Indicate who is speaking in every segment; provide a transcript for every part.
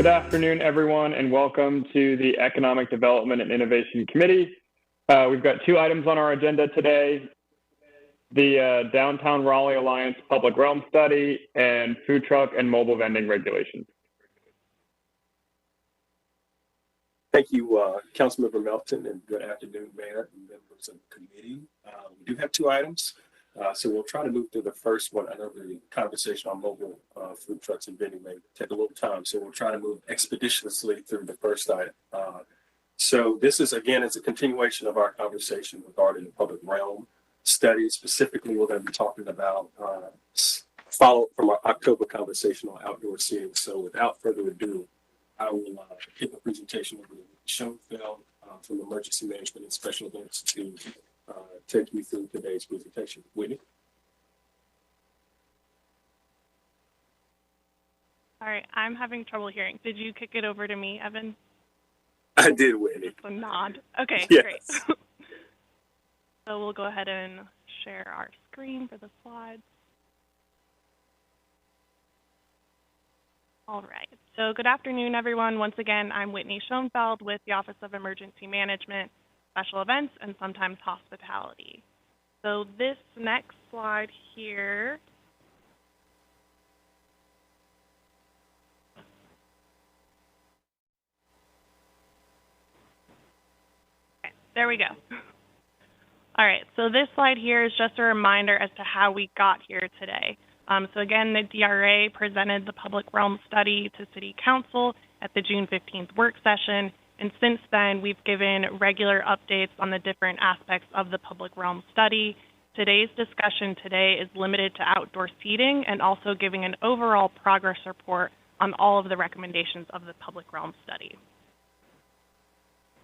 Speaker 1: Good afternoon, everyone, and welcome to the Economic Development and Innovation Committee. We've got two items on our agenda today, the Downtown Raleigh Alliance Public Realm Study and food truck and mobile vending regulations.
Speaker 2: Thank you, Councilmember Melton, and good afternoon, Mayor and members of the committee. We do have two items, so we'll try to move through the first one. I know the conversation on mobile food trucks and vending may take a little time, so we'll try to move expeditiously through the first item. So this is, again, it's a continuation of our conversation regarding the public realm study. Specifically, we're going to be talking about follow from our October conversation on outdoor seating. So without further ado, I will give a presentation over to Schoenfeld from Emergency Management and Special Events to take you through today's presentation. Whitney?
Speaker 3: All right, I'm having trouble hearing. Did you kick it over to me, Evan?
Speaker 2: I did, Whitney.
Speaker 3: Just a nod. Okay,
Speaker 2: Yes.
Speaker 3: Great. So we'll go ahead and share our screen for the slides. All right, so good afternoon, everyone. Once again, I'm Whitney Schoenfeld with the Office of Emergency Management, Special Events, and sometimes Hospitality. So this next slide here there we go. All right, so this slide here is just a reminder as to how we got here today. So again, the DRA presented the Public Realm Study to City Council at the June 15th work session, And since then, we've given regular updates on the different aspects of the public realm study. Today's discussion today is limited to outdoor seating and also giving an overall progress report on all of the recommendations of the public realm study.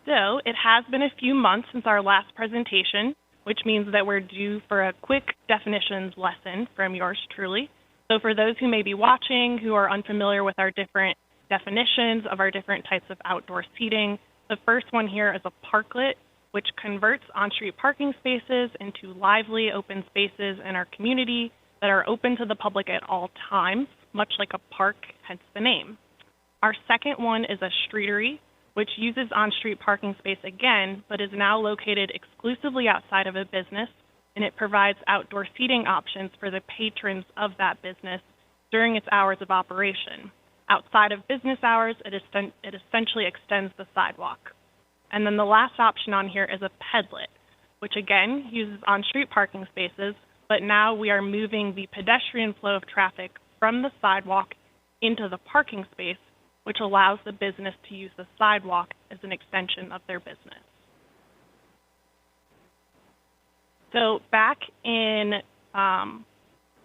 Speaker 3: So it has been a few months since our last presentation, which means that we're due for a quick definitions lesson from yours truly. So for those who may be watching who are unfamiliar with our different definitions of our different types of outdoor seating, the first one here is a parklet, which converts on-street parking spaces into lively open spaces in our community that are open to the public at all times, much like a park, hence the name. Our second one is a streetery, which uses on-street parking space again, but is now located exclusively outside of a business, and it provides outdoor seating options for the patrons of that business during its hours of operation. Outside of business hours, it essentially extends the sidewalk. And then the last option on here is a pedlet, which again uses on-street parking spaces, but now we are moving the pedestrian flow of traffic from the sidewalk into the parking space, which allows the business to use the sidewalk as an extension of their business. So back in,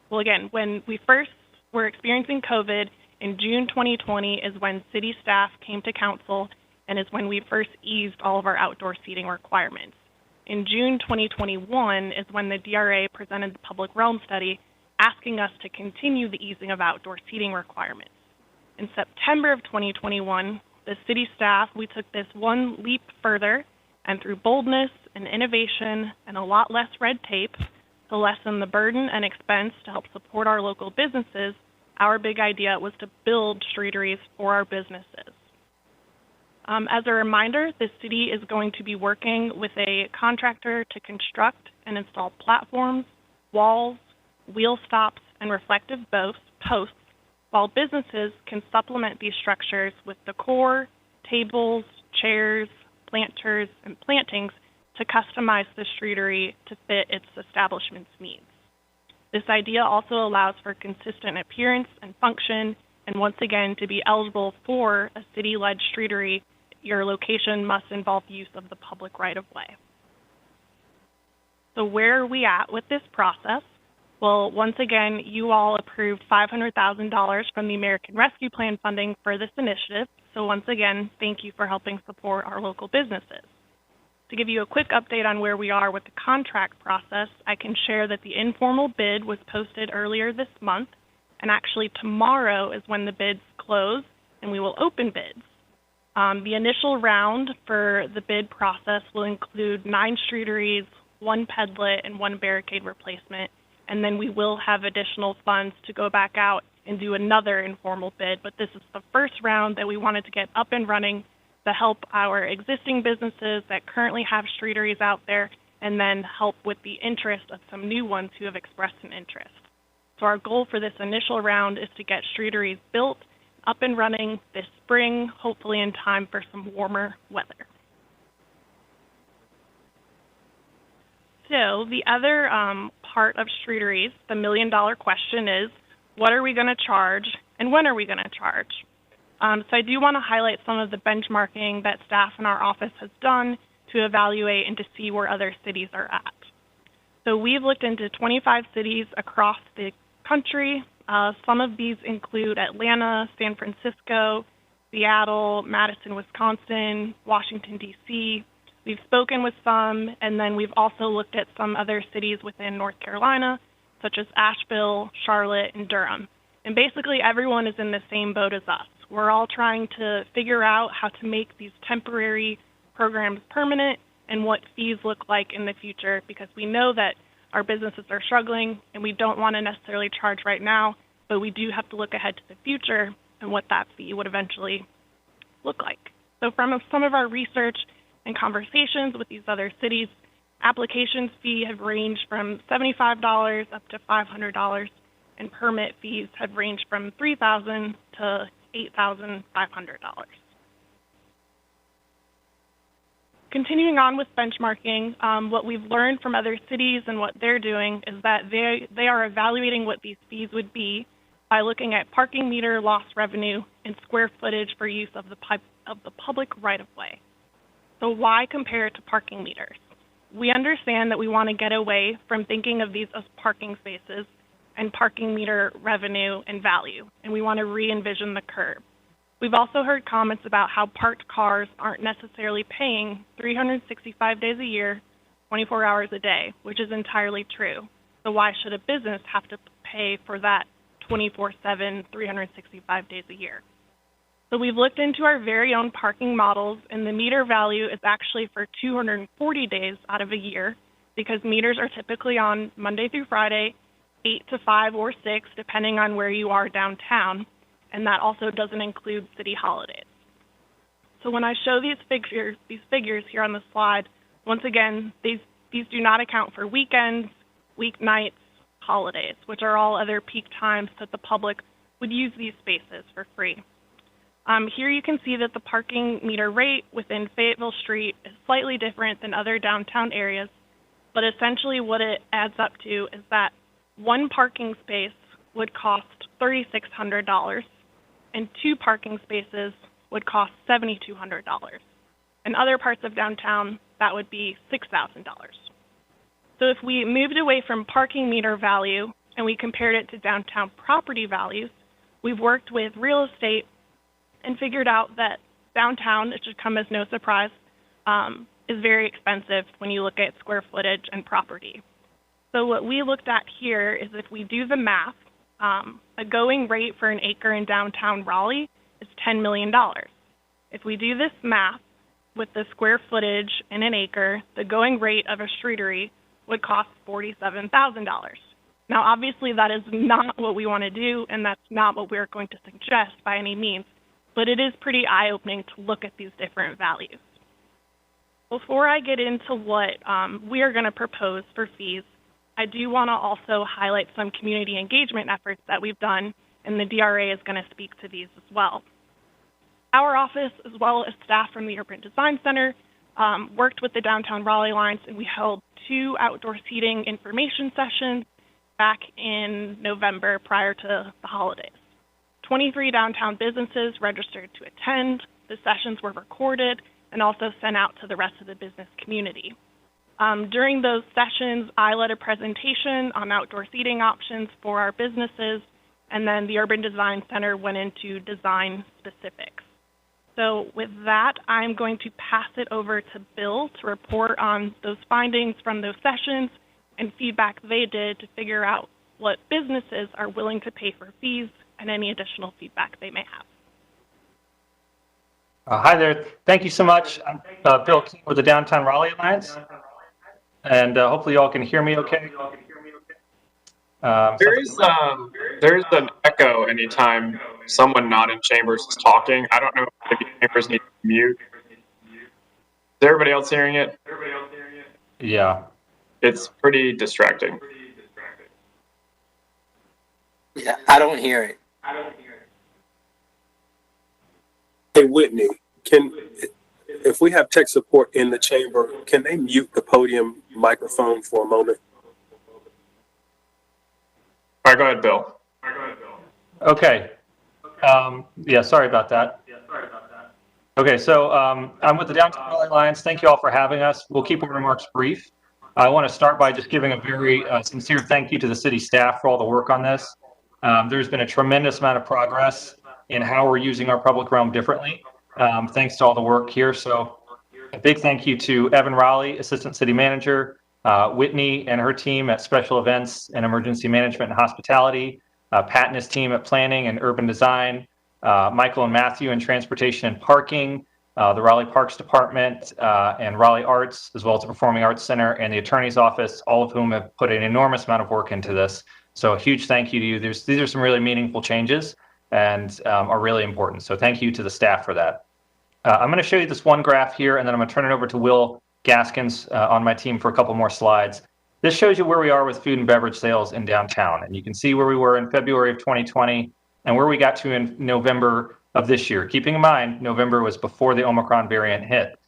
Speaker 3: when we first were experiencing COVID, in June 2020 is when city staff came to council and is when we first eased all of our outdoor seating requirements. In June 2021 is when the DRA presented the public realm study asking us to continue the easing of outdoor seating requirements. In September of 2021, the city staff, we took this one leap further, and through boldness and innovation and a lot less red tape to lessen the burden and expense to help support our local businesses, our big idea was to build streeteries for our businesses. As a reminder, the city is going to be working with a contractor to construct and install platforms, walls, wheel stops, and reflective posts, while businesses can supplement these structures with decor, tables, chairs, planters, and plantings to customize the streetery to fit its establishment's needs. This idea also allows for consistent appearance and function, and once again, to be eligible for a city-led streetery, your location must involve use of the public right-of-way. So where are we at with this process? Well, once again, you all approved $500,000 from the American Rescue Plan funding for this initiative. So once again, thank you for helping support our local businesses. To give you a quick update on where we are with the contract process, I can share that the informal bid was posted earlier this month, and actually tomorrow is when the bids close and we will open bids. The initial round for the bid process will include 9 streeteries, 1 pedlet, and 1 barricade replacement, and then we will have additional funds to go back out and do another informal bid, but this is the first round that we wanted to get up and running to help our existing businesses that currently have streeteries out there, and then help with the interest of some new ones who have expressed an interest. So our goal for this initial round is to get streeteries built, up and running this spring, hopefully in time for some warmer weather. So the other part of streeteries, the million-dollar question is, what are we going to charge and when are we going to charge? So I do want to highlight some of the benchmarking that staff in our office has done to evaluate and to see where other cities are at. So we've looked into 25 cities across the country. Some of these include Atlanta, San Francisco, Seattle, Madison, Wisconsin, Washington, D.C. We've spoken with some, and then we've also looked at some other cities within North Carolina, such as Asheville, Charlotte, and Durham. And basically everyone is in the same boat as us. We're all trying to figure out how to make these temporary programs permanent and what fees look like in the future, because we know that our businesses are struggling and we don't want to necessarily charge right now, but we do have to look ahead to the future and what that fee would eventually look like. So from some of our research and conversations with these other cities, applications fee have ranged from $75 up to $500, and permit fees have ranged from $3,000 to $8,500. Continuing on with benchmarking, what we've learned from other cities and what they're doing is that they are evaluating what these fees would be by looking at parking meter loss revenue and square footage for use of the public right-of-way. So why compare it to parking meters? We understand that we want to get away from thinking of these as parking spaces and parking meter revenue and value, and we want to re-envision the curb. We've also heard comments about how parked cars aren't necessarily paying 365 days a year, 24 hours a day, which is entirely true. So why should a business have to pay for that 24/7, 365 days a year? So we've looked into our very own parking models, and the meter value is actually for 240 days out of a year, because meters are typically on Monday through Friday, 8 to 5 or 6, depending on where you are downtown, and that also doesn't include city holidays. So when I show these figures here on the slide, once again, these do not account for weekends, weeknights, holidays, which are all other peak times that the public would use these spaces for free. Here you can see that the parking meter rate within Fayetteville Street is slightly different than other downtown areas, but essentially what it adds up to is that one parking space would cost $3,600 and 2 parking spaces would cost $7,200. In other parts of downtown, that would be $6,000. So if we moved away from parking meter value and we compared it to downtown property values, we've worked with real estate and figured out that downtown, it should come as no surprise, is very expensive when you look at square footage and property. So what we looked at here is if we do the math, a going rate for an acre in downtown Raleigh is $10 million. If we do this math with the square footage in an acre, the going rate of a streetery would cost $47,000. Now, obviously, that is not what we want to do, and that's not what we're going to suggest by any means, but it is pretty eye-opening to look at these different values. Before I get into what we are going to propose for fees, I do want to also highlight some community engagement efforts that we've done, and the DRA is going to speak to these as well. Our office, as well as staff from the Urban Design Center, worked with the Downtown Raleigh Alliance, and we held 2 outdoor seating information sessions back in November prior to the holidays. 23 downtown businesses registered to attend. The sessions were recorded and also sent out to the rest of the business community. During those sessions, I led a presentation on outdoor seating options for our businesses, and then the Urban Design Center went into design specifics. So with that, I'm going to pass it over to Bill to report on those findings from those sessions and feedback they did to figure out what businesses are willing to pay for fees and any additional feedback they may have.
Speaker 4: Hi there. Thank you so much. I'm Bill King with the Downtown Raleigh Alliance, and hopefully you all can hear me okay.
Speaker 5: There's an echo anytime someone not in chambers is talking. I don't know if the chambers need to mute. Is everybody else hearing it?
Speaker 4: Yeah.
Speaker 5: It's pretty distracting.
Speaker 6: Yeah, I don't hear it.
Speaker 2: Hey, Whitney, if we have tech support in the chamber, can they mute the podium microphone for a moment?
Speaker 5: All right, go ahead, Bill.
Speaker 4: Okay. Yeah, sorry about that. Okay, so I'm with the Downtown Raleigh Alliance. Thank you all for having us. We'll keep our remarks brief. I want to start by just giving a very sincere thank you to the city staff for all the work on this. There's been a tremendous amount of progress in how we're using our public realm differently, thanks to all the work here. So a big thank you to Evan Raleigh, Assistant City Manager, Whitney and her team at Special Events and Emergency Management and Hospitality, Pat and his team at Planning and Urban Design, Michael and Matthew in Transportation and Parking, the Raleigh Parks Department, and Raleigh Arts, as well as the Performing Arts Center and the Attorney's Office, all of whom have put an enormous amount of work into this. So a huge thank you to you. These are some really meaningful changes and are really important. So thank you to the staff for that. I'm going to show you this one graph here, and then I'm going to turn it over to Will Gaskins on my team for a couple more slides. This shows you where we are with food and beverage sales in downtown. And you can see where we were in February of 2020 and where we got to in November of this year. Keeping in mind, November was before the Omicron variant hit.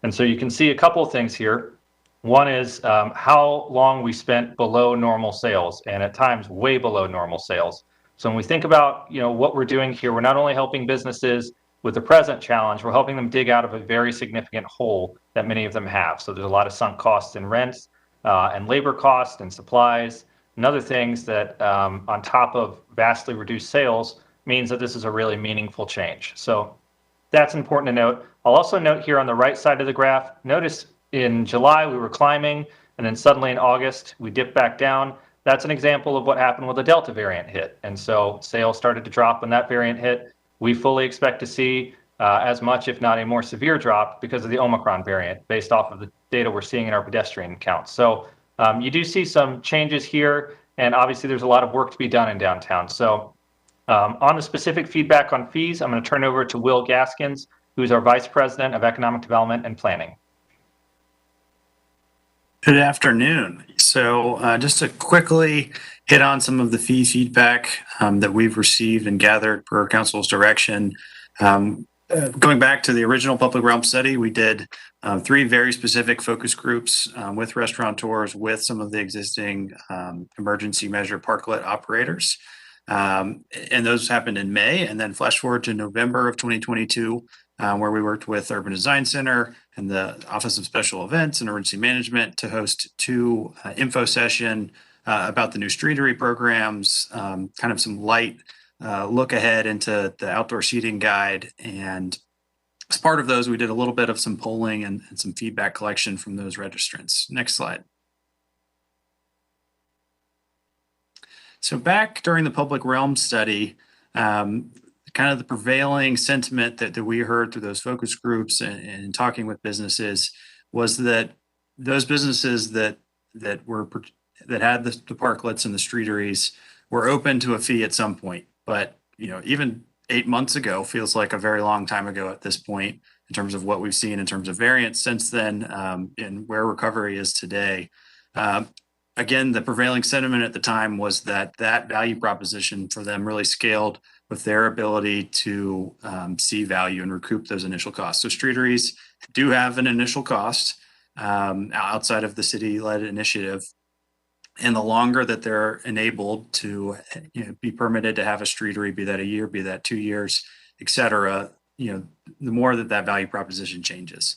Speaker 4: And so you can see a couple of things here. One is how long we spent below normal sales, and at times way below normal sales. So when we think about, what we're doing here, we're not only helping businesses with the present challenge, we're helping them dig out of a very significant hole that many of them have. So there's a lot of sunk costs in rents and labor costs and supplies and other things that on top of vastly reduced sales means that this is a really meaningful change. So that's important to note. I'll also note here on the right side of the graph, notice in July we were climbing, and then suddenly in August we dipped back down. That's an example of what happened when the Delta variant hit. And so sales started to drop when that variant hit. We fully expect to see as much, if not a more severe drop because of the Omicron variant based off of the data we're seeing in our pedestrian counts. So you do see some changes here, and obviously there's a lot of work to be done in downtown. So on the specific feedback on fees, I'm going to turn over to Will Gaskins, who's our Vice President of Economic Development and Planning.
Speaker 7: Good afternoon. So just to quickly hit on some of the fee feedback that we've received and gathered per council's direction. Going back to the original public realm study, we did 3 very specific focus groups with restaurateurs, with some of the existing emergency measure parklet operators. And those happened in May, and then flash forward to November of 2022, where we worked with Urban Design Center and the Office of Special Events and Emergency Management to host 2 info session about the new streetery programs, kind of some light look ahead into the outdoor seating guide. And as part of those, we did a little bit of some polling and some feedback collection from those registrants. Next slide. So back during the public realm study, kind of the prevailing sentiment that we heard through those focus groups and talking with businesses was that those businesses that had the parklets and the streeteries were open to a fee at some point. But even 8 months ago feels like a very long time ago at this point in terms of what we've seen in terms of variance since then and where recovery is today. Again, the prevailing sentiment at the time was that value proposition for them really scaled with their ability to see value and recoup those initial costs. So streeteries do have an initial cost outside of the city-led initiative. And the longer that they're enabled to be permitted to have a streetery, be that a year, be that 2 years, et cetera, the more that value proposition changes.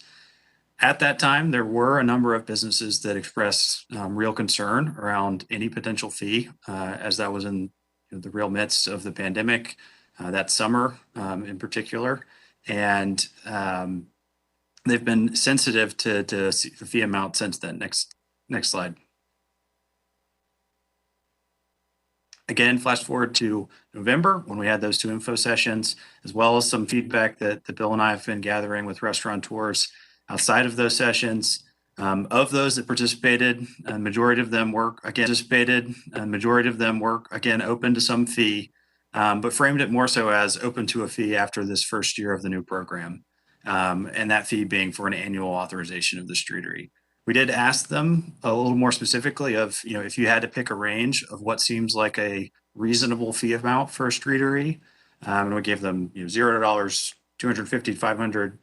Speaker 7: At that time, there were a number of businesses that expressed real concern around any potential fee, as that was in the real midst of the pandemic that summer in particular. And they've been sensitive to the fee amount since then. Next slide. Again, flash forward to November when we had those 2 info sessions, as well as some feedback that Bill and I have been gathering with restaurateurs outside of those sessions. Of those that participated, a majority of them were again open to some fee, but framed it more so as open to a fee after this first year of the new program, and that fee being for an annual authorization of the streetery. We did ask them a little more specifically of, if you had to pick a range of what seems like a reasonable fee amount for a streetery, and we gave them $0 to $250 to $500,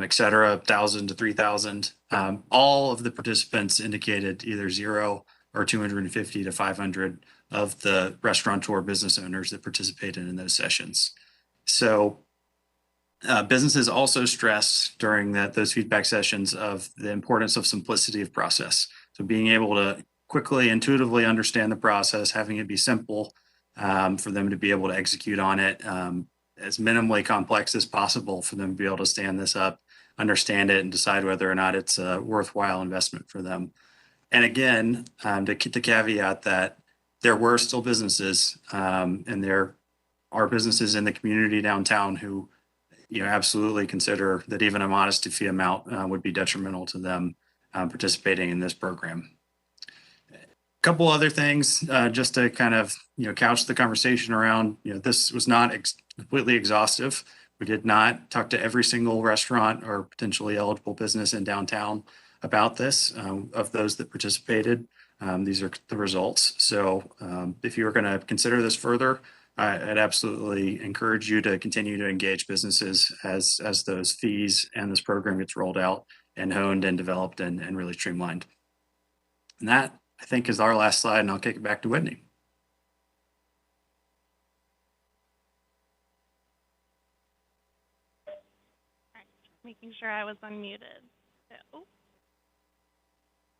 Speaker 7: et cetera, $1,000 to $3,000. All of the participants indicated either 0 or 250 to 500 of the restaurateur business owners that participated in those sessions. So businesses also stressed during those feedback sessions of the importance of simplicity of process. So being able to quickly, intuitively understand the process, having it be simple for them to be able to execute on it, as minimally complex as possible for them to be able to stand this up, understand it, and decide whether or not it's a worthwhile investment for them. And again, to caveat that there were still businesses and there are businesses in the community downtown who absolutely consider that even a modest fee amount would be detrimental to them participating in this program. A couple other things just to kind of couch the conversation around, this was not completely exhaustive. We did not talk to every single restaurant or potentially eligible business in downtown about this. Of those that participated, these are the results. So if you were going to consider this further, I'd absolutely encourage you to continue to engage businesses as those fees and this program gets rolled out and honed and developed and really streamlined. And that, I think, is our last slide, and I'll kick it back to Whitney.
Speaker 3: Making sure I was unmuted. So,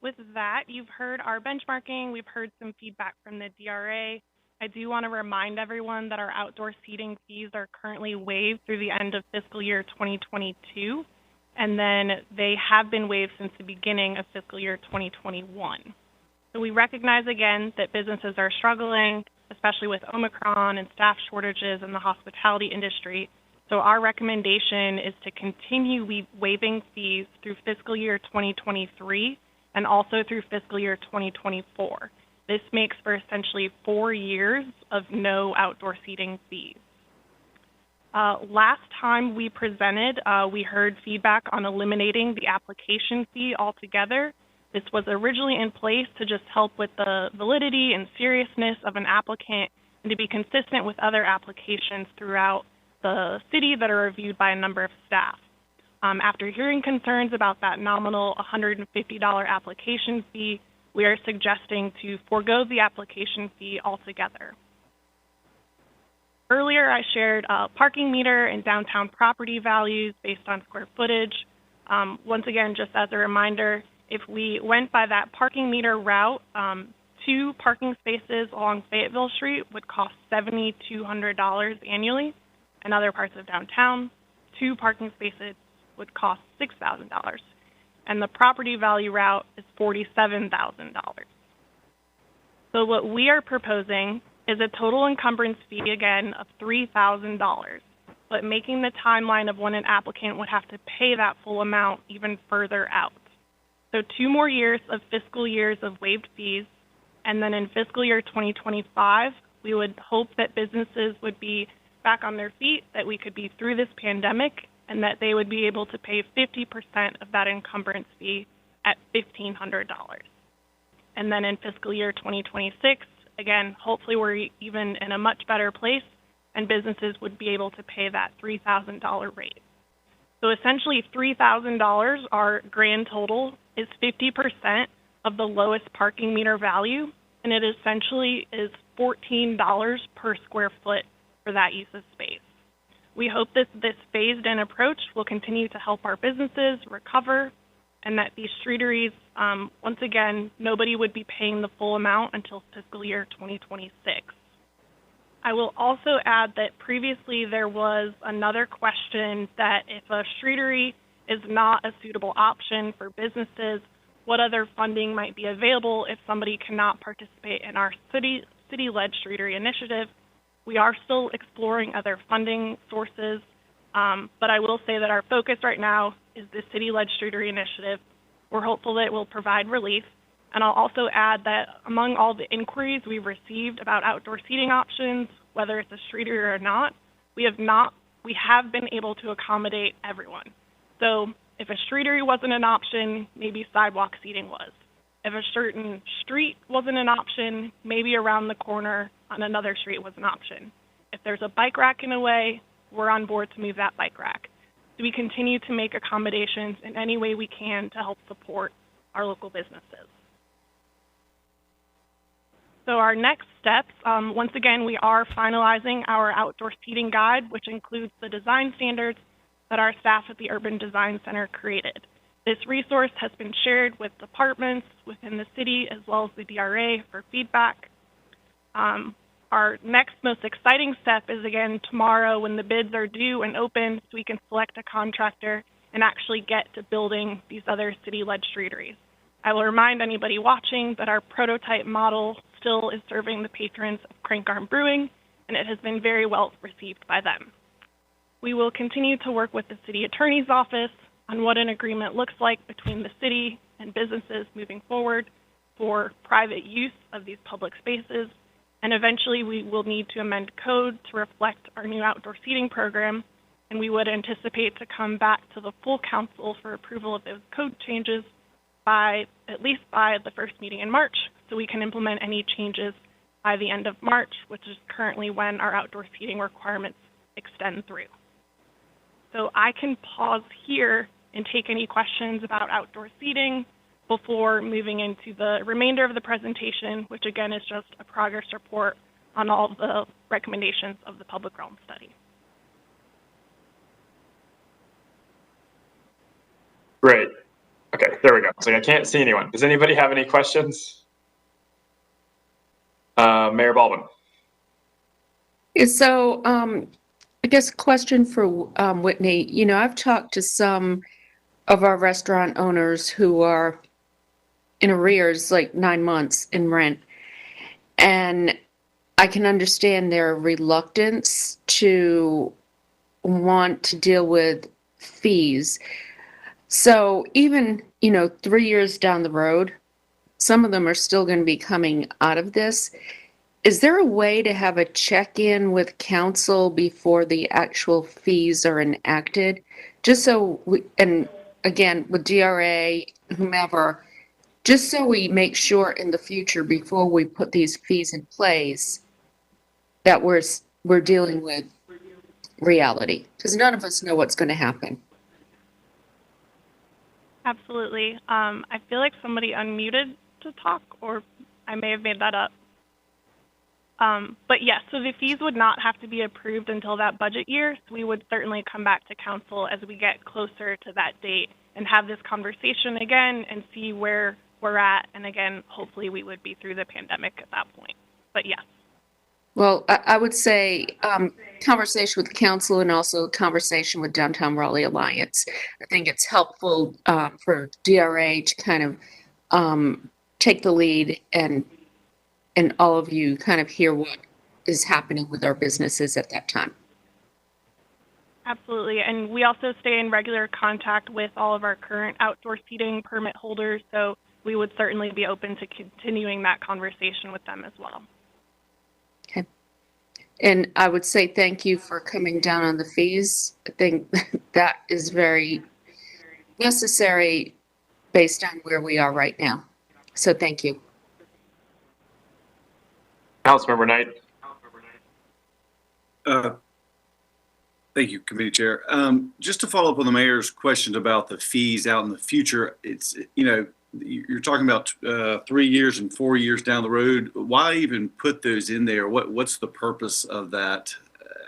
Speaker 3: with that, you've heard our benchmarking. We've heard some feedback from the DRA. I do want to remind everyone that our outdoor seating fees are currently waived through the end of fiscal year 2022, and then they have been waived since the beginning of fiscal year 2021. So we recognize again that businesses are struggling, especially with Omicron and staff shortages in the hospitality industry. So our recommendation is to continue waiving fees through fiscal year 2023 and also through fiscal year 2024. This makes for essentially 4 years of no outdoor seating fees. Last time we presented, we heard feedback on eliminating the application fee altogether. This was originally in place to just help with the validity and seriousness of an applicant and to be consistent with other applications throughout the city that are reviewed by a number of staff. After hearing concerns about that nominal $150 application fee, we are suggesting to forego the application fee altogether. Earlier, I shared parking meter and downtown property values based on square footage. Once again, just as a reminder, if we went by that parking meter route, 2 parking spaces along Fayetteville Street would cost $7,200 annually. In other parts of downtown, 2 parking spaces would cost $6,000. And the property value route is $47,000. So what we are proposing is a total encumbrance fee, again, of $3,000, but making the timeline of when an applicant would have to pay that full amount even further out. So 2 more years of fiscal years of waived fees, and then in fiscal year 2025, we would hope that businesses would be back on their feet, that we could be through this pandemic, and that they would be able to pay 50% of that encumbrance fee at $1,500. And then in fiscal year 2026, again, hopefully we're even in a much better place, and businesses would be able to pay that $3,000 rate. So essentially $3,000, our grand total, is 50% of the lowest parking meter value, and it essentially is $14 per square foot for that use of space. We hope that this phased-in approach will continue to help our businesses recover, and that these streeteries, once again, nobody would be paying the full amount until fiscal year 2026. I will also add that previously there was another question that if a streetery is not a suitable option for businesses, what other funding might be available if somebody cannot participate in our city-led streetery initiative. We are still exploring other funding sources, but I will say that our focus right now is the city-led streetery initiative. We're hopeful that it will provide relief. And I'll also add that among all the inquiries we've received about outdoor seating options, whether it's a streetery or not, we have been able to accommodate everyone. So if a streetery wasn't an option, maybe sidewalk seating was. If a certain street wasn't an option, maybe around the corner on another street was an option. If there's a bike rack in a way, we're on board to move that bike rack. So we continue to make accommodations in any way we can to help support our local businesses. So our next steps, once again, we are finalizing our outdoor seating guide, which includes the design standards that our staff at the Urban Design Center created. This resource has been shared with departments within the city as well as the DRA for feedback. Our next most exciting step is, again, tomorrow when the bids are due and open, so we can select a contractor and actually get to building these other city-led streeteries. I will remind anybody watching that our prototype model still is serving the patrons of Crank Arm Brewing, and it has been very well received by them. We will continue to work with the city attorney's office on what an agreement looks like between the city and businesses moving forward for private use of these public spaces. And eventually we will need to amend code to reflect our new outdoor seating program, and we would anticipate to come back to the full council for approval of those code changes at least by the first meeting in March, so we can implement any changes by the end of March, which is currently when our outdoor seating requirements extend through. So I can pause here and take any questions about outdoor seating before moving into the remainder of the presentation, which again is just a progress report on all the recommendations of the public realm study.
Speaker 5: Great. Okay, there we go. So I can't see anyone. Does anybody have any questions? Mayor Baldwin.
Speaker 8: So, I guess question for Whitney. You know, I've talked to some of our restaurant owners who are in arrears, like 9 months in rent, and I can understand their reluctance to want to deal with fees. So even, 3 years down the road, some of them are still going to be coming out of this. Is there a way to have a check-in with council before the actual fees are enacted? Just so we, and again, with DRA, whomever, just so we make sure in the future before we put these fees in place that we're dealing with reality, because none of us know what's going to happen.
Speaker 3: Absolutely. I feel like somebody unmuted to talk, or I may have made that up. But yes, so the fees would not have to be approved until that budget year. So we would certainly come back to council as we get closer to that date and have this conversation again and see where we're at. And again, hopefully we would be through the pandemic at that point. But yes.
Speaker 8: Well, I would say conversation with council and also conversation with Downtown Raleigh Alliance. I think it's helpful for DRA to kind of take the lead and all of you kind of hear what is happening with our businesses at that time.
Speaker 3: Absolutely. And we also stay in regular contact with all of our current outdoor seating permit holders. So we would certainly be open to continuing that conversation with them as well.
Speaker 8: Okay. And I would say thank you for coming down on the fees. I think that is very necessary based on where we are right now. So thank you.
Speaker 5: Councilmember Knight.
Speaker 9: Thank you, Committee Chair. Just to follow up on the mayor's question about the fees out in the future, it's, you're talking about 3 years and 4 years down the road. Why even put those in there? What's the purpose of that?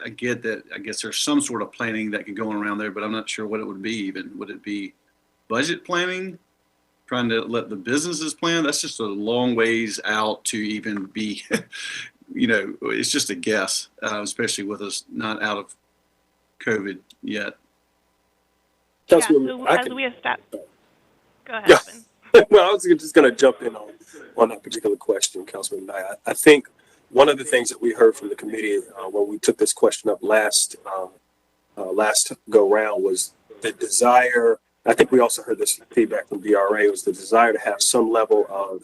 Speaker 9: I get that. I guess there's some sort of planning that could go on around there, but I'm not sure what it would be even. Would it be budget planning? Trying to let the businesses plan? That's just a long ways out to even be, it's just a guess, especially with us not out of COVID yet.
Speaker 3: Yeah, so as we establish, go ahead.
Speaker 2: Yeah. Well, I was just going to jump in on that particular question, Councilman Knight. I think one of the things that we heard from the committee when we took this question up last go round was the desire. I think we also heard this feedback from DRA was the desire to have some level of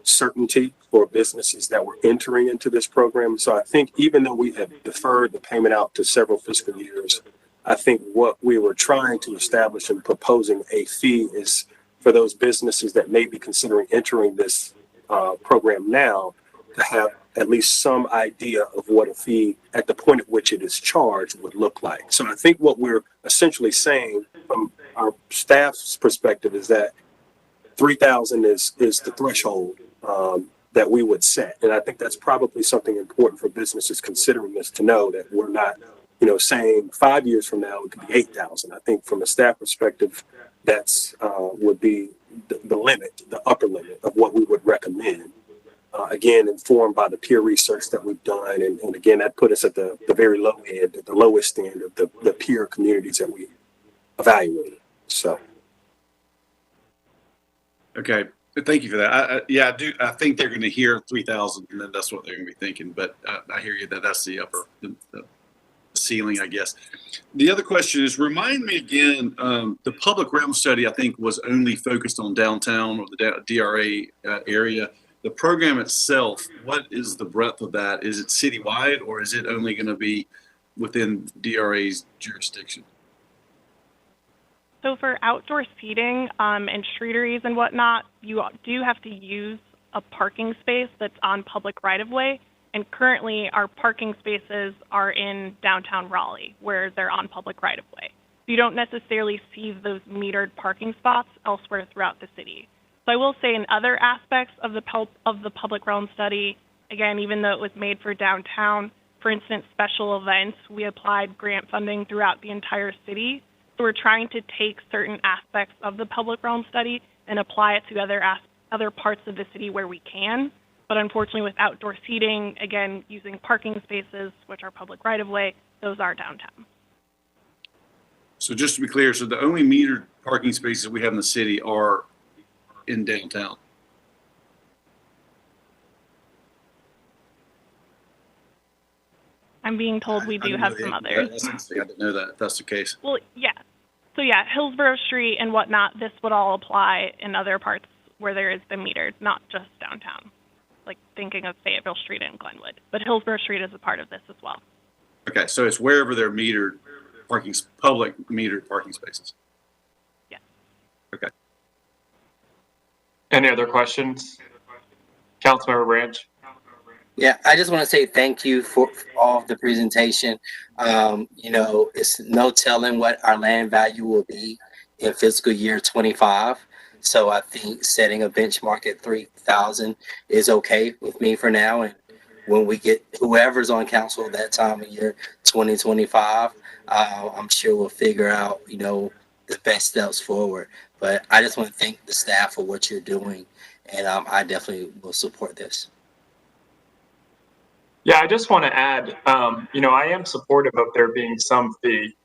Speaker 2: certainty for businesses that were entering into this program. So I think even though we have deferred the payment out to several fiscal years, I think what we were trying to establish and proposing a fee is for those businesses that may be considering entering this program now to have at least some idea of what a fee at the point at which it is charged would look like. So I think what we're essentially saying from our staff's perspective is that 3,000 is the threshold that we would set. And I think that's probably something important for businesses considering this to know that we're not, saying 5 years from now it could be 8,000. I think from a staff perspective, that's would be the limit, the upper limit of what we would recommend. Again, informed by the peer research that we've done. And again, that put us at the very low end, at the lowest end of the peer communities that we evaluated. So.
Speaker 9: Okay. Thank you for that. I do. I think they're going to hear 3,000 and then that's what they're going to be thinking. But I hear you that's the upper the ceiling, I guess. The other question is, remind me again, the public realm study, I think, was only focused on downtown or the DRA area. The program itself, what is the breadth of that? Is it citywide or is it only going to be within DRA's jurisdiction?
Speaker 3: So for outdoor seating and streeteries and whatnot, you do have to use a parking space that's on public right-of-way. And currently, our parking spaces are in downtown Raleigh, where they're on public right-of-way. So you don't necessarily see those metered parking spots elsewhere throughout the city. So I will say in other aspects of the public realm study, again, even though it was made for downtown, for instance, special events, we applied grant funding throughout the entire city. So we're trying to take certain aspects of the public realm study and apply it to other parts of the city where we can. But unfortunately, with outdoor seating, again, using parking spaces, which are public right-of-way, those are downtown.
Speaker 9: So just to be clear, so the only metered parking spaces we have in the city are in downtown.
Speaker 3: I'm being told we do have some others.
Speaker 9: That's interesting. I didn't know that. If that's the case.
Speaker 3: Well, yeah. So yeah, Hillsborough Street and whatnot, this would all apply in other parts where there is the metered, not just downtown. Like thinking of Fayetteville Street and Glenwood. But Hillsborough Street is a part of this as well.
Speaker 9: Okay, so it's wherever they're metered parking, public metered parking spaces.
Speaker 3: Yeah.
Speaker 9: Okay.
Speaker 5: Any other questions? Councilmember Branch?
Speaker 6: Yeah, I just want to say thank you for all of the presentation. You know, it's no telling what our land value will be in fiscal year 25. So I think setting a benchmark at 3,000 is okay with me for now. And when we get whoever's on council at that time of year, 2025, I'm sure we'll figure out, you know, the best steps forward. But I just want to thank the staff for what you're doing. And I definitely will support this.
Speaker 5: Yeah, I just want to add, you know, I am supportive of there being some fee,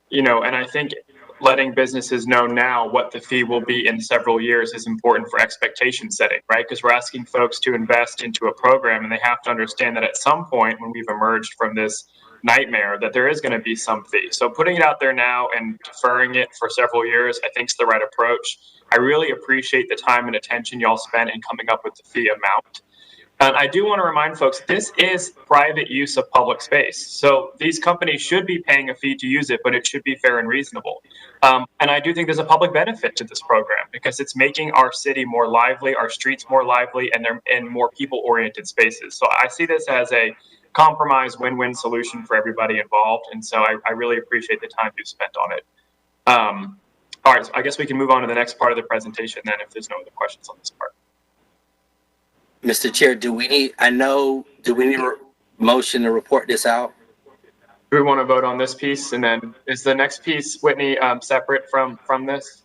Speaker 5: you know, and I think letting businesses know now what the fee will be in several years is important for expectation setting, right? Because we're asking folks to invest into a program and they have to understand that at some point when we've emerged from this nightmare that there is going to be some fee. So putting it out there now and deferring it for several years, I think is the right approach. I really appreciate the time and attention y'all spent in coming up with the fee amount. I do want to remind folks, this is private use of public space. So these companies should be paying a fee to use it, but it should be fair and reasonable. And I do think there's a public benefit to this program because it's making our city more lively, our streets more lively, and they're in more people-oriented spaces. So I see this as a compromise win-win solution for everybody involved. And so I really appreciate the time you've spent on it. All right, so I guess we can move on to the next part of the presentation then if there's no other questions on this part.
Speaker 6: Mr. Chair, do we need a motion to report this out?
Speaker 5: Do we want to vote on this piece? And then is the next piece, Whitney, separate from this?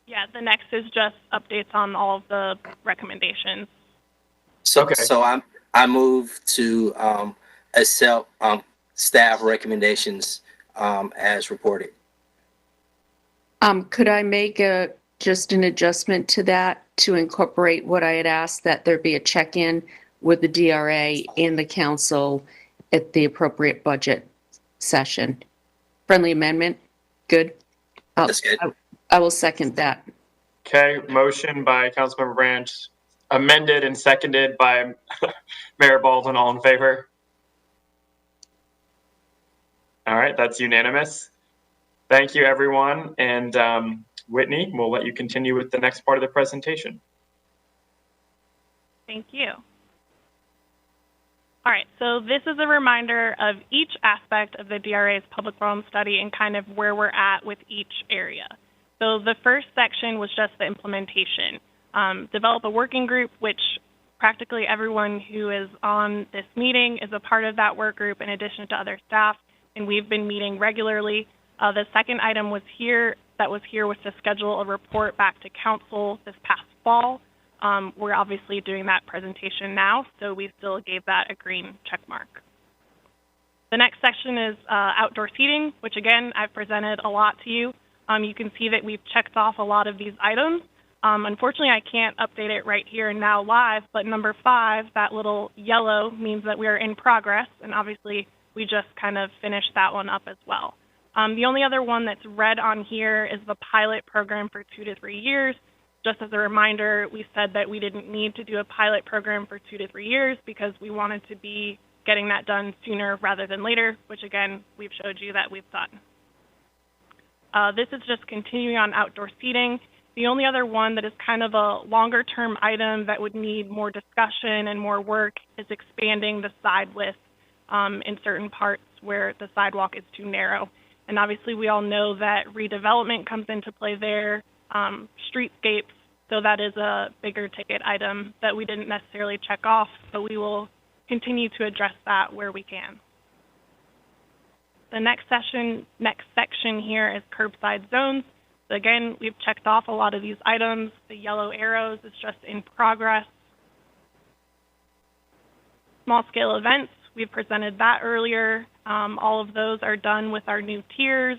Speaker 3: Yeah, the next is just updates on all of the recommendations.
Speaker 6: So,
Speaker 5: Okay.
Speaker 6: so I move to accept staff recommendations as reported.
Speaker 8: Could I make just an adjustment to that to incorporate what I had asked, that there be a check-in with the DRA and the council at the appropriate budget session? Friendly amendment? Good?
Speaker 6: That's good.
Speaker 8: I will second that.
Speaker 5: Okay, motion by Councilmember Branch, amended and seconded by Mayor Baldwin. All in favor? All right, that's unanimous. Thank you, everyone. And Whitney, we'll let you continue with the next part of the presentation.
Speaker 3: Thank you. All right, so this is a reminder of each aspect of the DRA's public realm study and kind of where we're at with each area. So the first section was just the implementation. Develop a working group, which practically everyone who is on this meeting is a part of that work group in addition to other staff, and we've been meeting regularly. The second item was was to schedule a report back to council this past fall. We're obviously doing that presentation now, so we still gave that a green check mark. The next section is outdoor seating, which again, I've presented a lot to you. You can see that we've checked off a lot of these items. Unfortunately, I can't update it right here and now live, but number 5, that little yellow, means that we are in progress, and obviously we just kind of finished that one up as well. The only other one that's red on here is the pilot program for 2 to 3 years. Just as a reminder, we said that we didn't need to do a pilot program for 2 to 3 years because we wanted to be getting that done sooner rather than later, which again, we've showed you that we've done. This is just continuing on outdoor seating. The only other one that is kind of a longer term item that would need more discussion and more work is expanding the side width in certain parts where the sidewalk is too narrow. And obviously we all know that redevelopment comes into play there, streetscapes, so that is a bigger ticket item that we didn't necessarily check off, but we will continue to address that where we can. The next section here is curbside zones. So again, we've checked off a lot of these items. The yellow arrows is just in progress. Small scale events, we've presented that earlier. All of those are done with our new tiers.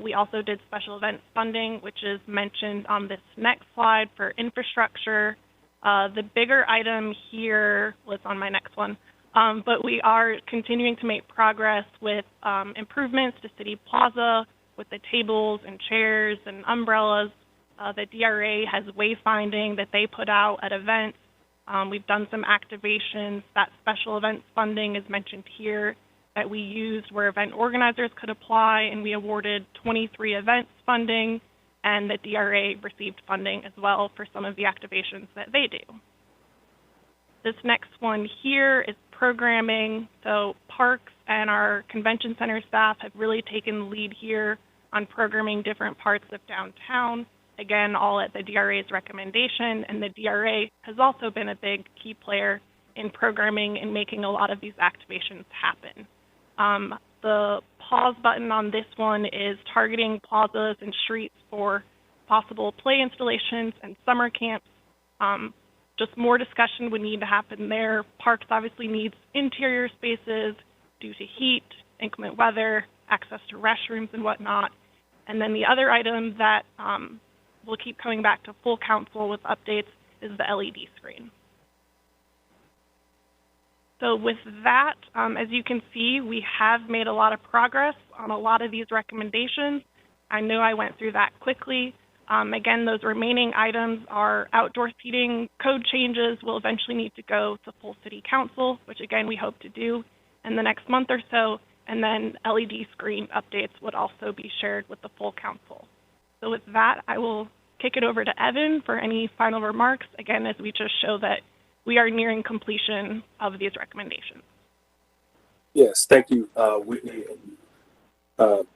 Speaker 3: We also did special events funding, which is mentioned on this next slide for infrastructure. The bigger item here was on my next one, but we are continuing to make progress with improvements to City Plaza with the tables and chairs and umbrellas. The DRA has wayfinding that they put out at events. We've done some activations. That special events funding is mentioned here that we used where event organizers could apply, and we awarded 23 events funding, and the DRA received funding as well for some of the activations that they do. This next one here is programming. So parks and our convention center staff have really taken the lead here on programming different parts of downtown. Again, all at the DRA's recommendation, and the DRA has also been a big key player in programming and making a lot of these activations happen. The pause button on this one is targeting plazas and streets for possible play installations and summer camps. Just more discussion would need to happen there. Parks obviously needs interior spaces due to heat, inclement weather, access to restrooms and whatnot. And then the other item that we'll keep coming back to full council with updates is the LED screen. So with that, as you can see, we have made a lot of progress on a lot of these recommendations. I know I went through that quickly. Again, those remaining items are outdoor seating code changes will eventually need to go to full city council, which again, we hope to do in the next month or so. And then LED screen updates would also be shared with the full council. So with that, I will kick it over to Evan for any final remarks, again, as we just show that we are nearing completion of these recommendations.
Speaker 2: Yes, thank you, Whitney.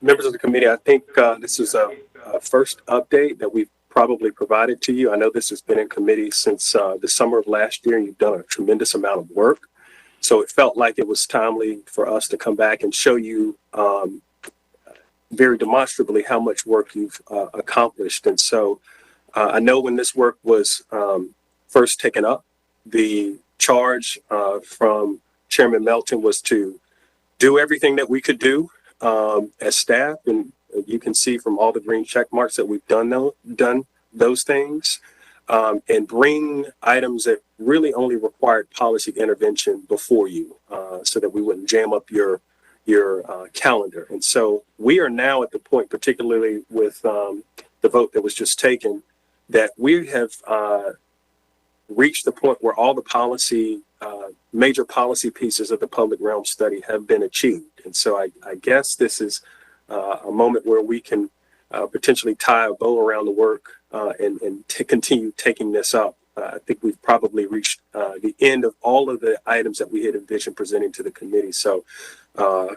Speaker 2: Members of the committee, I think this is a first update that we've probably provided to you. I know this has been in committee since the summer of last year, and you've done a tremendous amount of work. So it felt like it was timely for us to come back and show you very demonstrably how much work you've accomplished. And so I know when this work was first taken up, the charge from Chairman Melton was to do everything that we could do as staff. And you can see from all the green check marks that we've done those things and bring items that really only required policy intervention before you so that we wouldn't jam up your calendar. And so we are now at the point, particularly with the vote that was just taken, that we have reached the point where all the policy, major policy pieces of the public realm study have been achieved. And so I guess this is a moment where we can potentially tie a bow around the work and continue taking this up. I think we've probably reached the end of all of the items that we had envisioned presenting to the committee. So I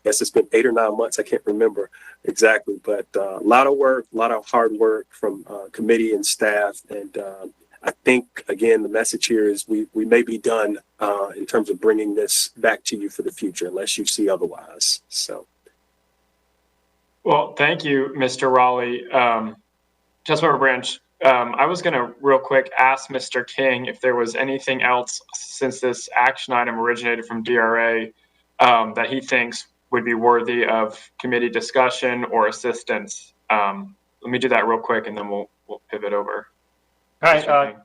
Speaker 2: guess it's been 8 or 9 months. I can't remember exactly, but a lot of work, a lot of hard work from committee and staff. And I think, again, the message here is we may be done in terms of bringing this back to you for the future, unless you see otherwise. So.
Speaker 5: Well, thank you, Mr. Raleigh. Councilmember Branch, I was going to real quick ask Mr. King if there was anything else since this action item originated from DRA that he thinks would be worthy of committee discussion or assistance. Let me do that real quick and then we'll pivot over.
Speaker 4: All right.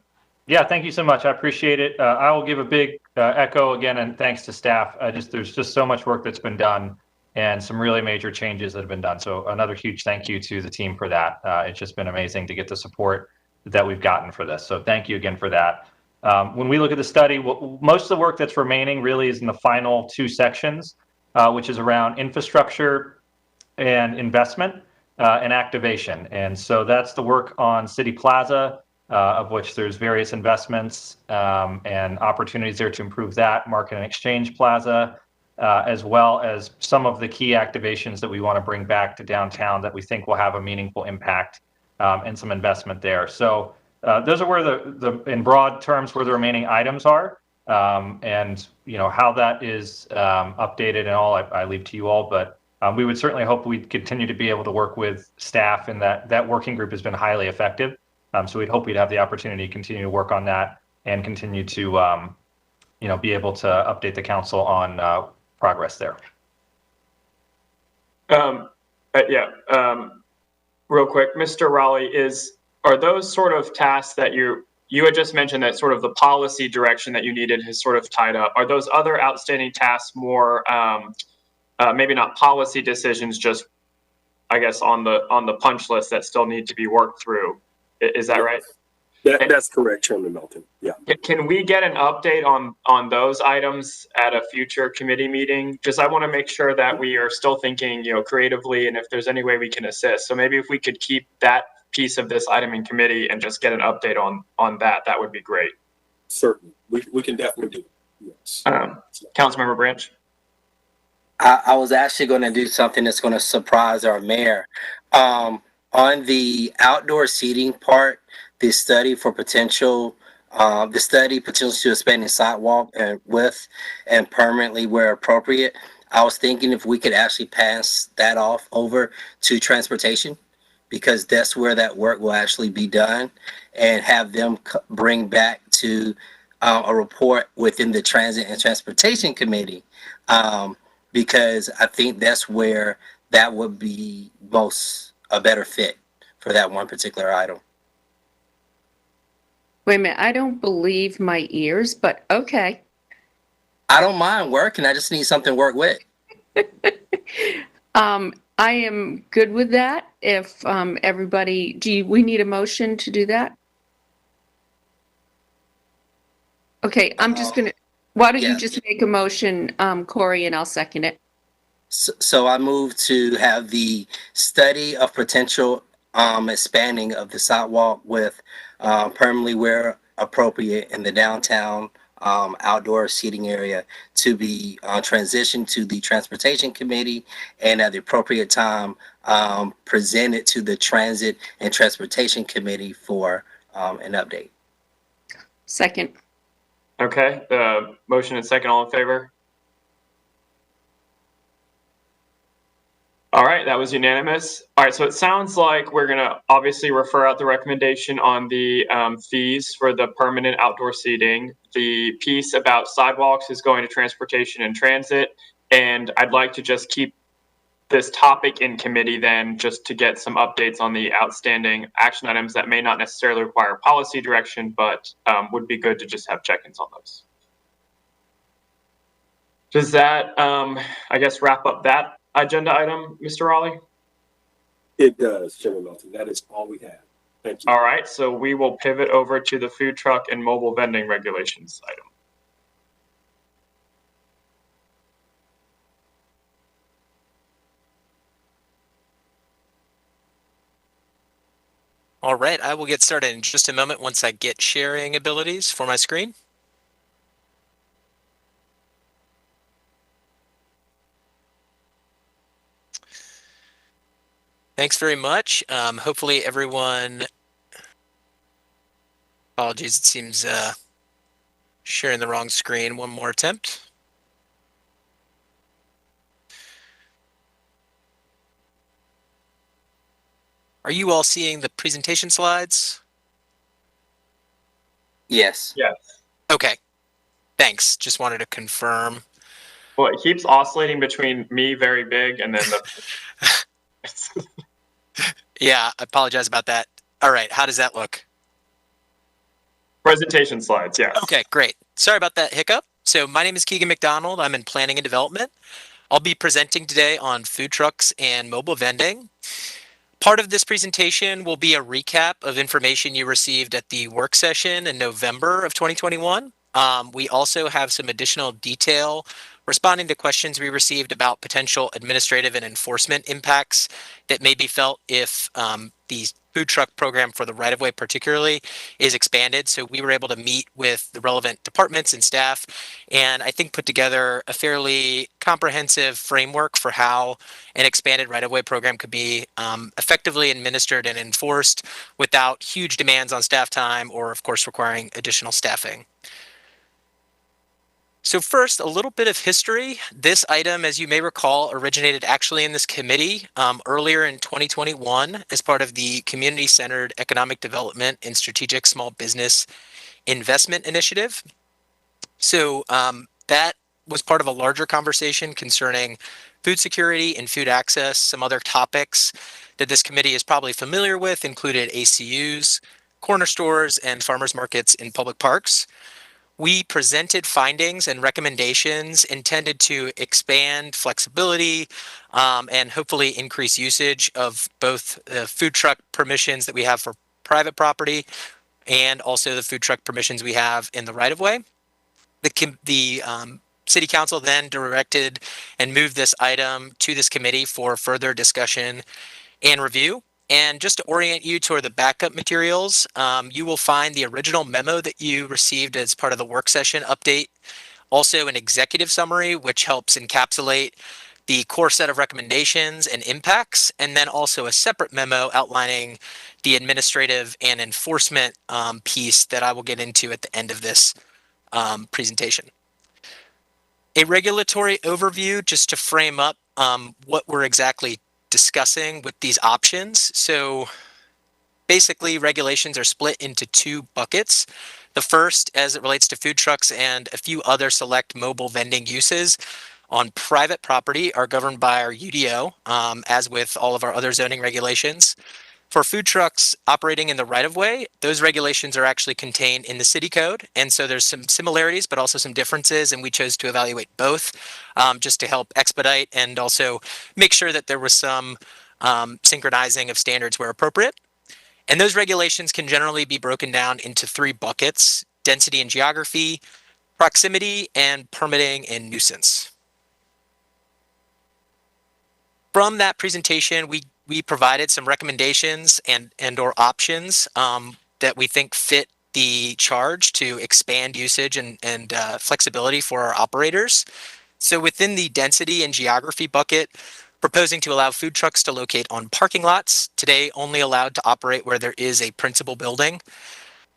Speaker 4: Yeah, thank you so much. I appreciate it. I will give a big echo again and thanks to staff. There's just so much work that's been done and some really major changes that have bbeen done. So another huge thank you to the team for that. It's just been amazing to get the support that we've gotten for this. So thank you again for that. When we look at the study, most of the work that's remaining really is in the final 2 sections, which is around infrastructure and investment and activation. And so that's the work on City Plaza, of which there's various investments and opportunities there to improve that, Market and Exchange Plaza, as well as some of the key activations that we want to bring back to downtown that we think will have a meaningful impact and some investment there. So those are where in broad terms, where the remaining items are. And how that is updated and all, I leave to you all. But we would certainly hope we'd continue to be able to work with staff, and that working group has been highly effective. So we'd hope we'd have the opportunity to continue to work on that and continue to be able to update the council on progress there.
Speaker 5: Real quick, Mr. Raleigh, are those sort of tasks that you had just mentioned that sort of the policy direction that you needed is sort of tied up? Are those other outstanding tasks more maybe not policy decisions, just I guess on the punch list that still need to be worked through? Is that right?
Speaker 2: That's correct, Chairman Melton. Yeah.
Speaker 5: Can we get an update on those items at a future committee meeting? Just I want to make sure that we are still thinking, creatively, and if there's any way we can assist. So maybe if we could keep that piece of this item in committee and just get an update on that would be great.
Speaker 2: Certainly, we can definitely do it. Yes.
Speaker 5: Councilmember Branch.
Speaker 6: I was actually going to do something that's going to surprise our mayor. On the outdoor seating part, the study potential to expand the sidewalk and width and permanently where appropriate. I was thinking if we could actually pass that off over to transportation, because that's where that work will actually be done, and have them bring back to a report within the Transit and Transportation Committee, because I think that's where that would be a better fit for that one particular item.
Speaker 8: Wait a minute, I don't believe my ears, but okay.
Speaker 6: I don't mind working. I just need something to work with.
Speaker 8: I am good with that. If everybody, we need a motion to do that? Okay, I'm just gonna, why don't you just make a motion, Corey, and I'll second it.
Speaker 6: So I move to have the study of potential expanding of the sidewalk with permanently where appropriate in the downtown outdoor seating area to be transitioned to the Transportation Committee, and at the appropriate time presented to the Transit and Transportation Committee for an update.
Speaker 8: Second.
Speaker 5: Okay, motion and second, all in favor? All right, that was unanimous. All right, so it sounds like we're gonna obviously refer out the recommendation on the fees for the permanent outdoor seating. The piece about sidewalks is going to transportation and transit. And I'd like to just keep this topic in committee then, just to get some updates on the outstanding action items that may not necessarily require policy direction, but would be good to just have check-ins on those. Does that, I guess, wrap up that agenda item, Mr. Raleigh?
Speaker 2: It does, Chairman Melton. That is all we have. Thank you.
Speaker 5: All right, so we will pivot over to the food truck and mobile vending regulations item.
Speaker 10: All right, I will get started in just a moment once I get sharing abilities for my screen. Thanks very much. Hopefully everyone, apologies, it seems sharing the wrong screen. One more attempt. Are you all seeing the presentation slides?
Speaker 6: Yes.
Speaker 5: Yes.
Speaker 10: Okay, thanks. Just wanted to confirm.
Speaker 5: Well, it keeps oscillating between me very big and then the...
Speaker 10: Yeah, I apologize about that. All right, how does that look?
Speaker 5: Presentation slides, yes.
Speaker 10: Okay, great. Sorry about that hiccup. So my name is Keegan McDonald. I'm in planning and development. I'll be presenting today on food trucks and mobile vending. Part of this presentation will be a recap of information you received at the work session in November of 2021. We also have some additional detail responding to questions we received about potential administrative and enforcement impacts that may be felt if the food truck program for the right-of-way particularly is expanded. So we were able to meet with the relevant departments and staff, and I think put together a fairly comprehensive framework for how an expanded right-of-way program could be effectively administered and enforced without huge demands on staff time or, of course, requiring additional staffing. So first, a little bit of history. This item, as you may recall, originated actually in this committee earlier in 2021 as part of the Community-Centered Economic Development and Strategic Small Business Investment Initiative. So that was part of a larger conversation concerning food security and food access. Some other topics that this committee is probably familiar with included ACUs, corner stores, and farmers markets in public parks. We presented findings and recommendations intended to expand flexibility and hopefully increase usage of both the food truck permissions that we have for private property and also the food truck permissions we have in the right of way. The City Council then directed and moved this item to this committee for further discussion and review. And just to orient you toward the backup materials, you will find the original memo that you received as part of the work session update, also an executive summary, which helps encapsulate the core set of recommendations and impacts, and then also a separate memo outlining the administrative and enforcement piece that I will get into at the end of this presentation. A regulatory overview just to frame up what we're exactly discussing with these options. So basically regulations are split into two buckets. The first, as it relates to food trucks and a few other select mobile vending uses on private property, are governed by our UDO, as with all of our other zoning regulations. For food trucks operating in the right of way, those regulations are actually contained in the city code. And so there's some similarities, but also some differences. And we chose to evaluate both just to help expedite and also make sure that there was some synchronizing of standards where appropriate. And those regulations can generally be broken down into three buckets: density and geography, proximity, and permitting and nuisance. From that presentation, we provided some recommendations and or options that we think fit the charge to expand usage and flexibility for our operators. So within the density and geography bucket, proposing to allow food trucks to locate on parking lots, today only allowed to operate where there is a principal building.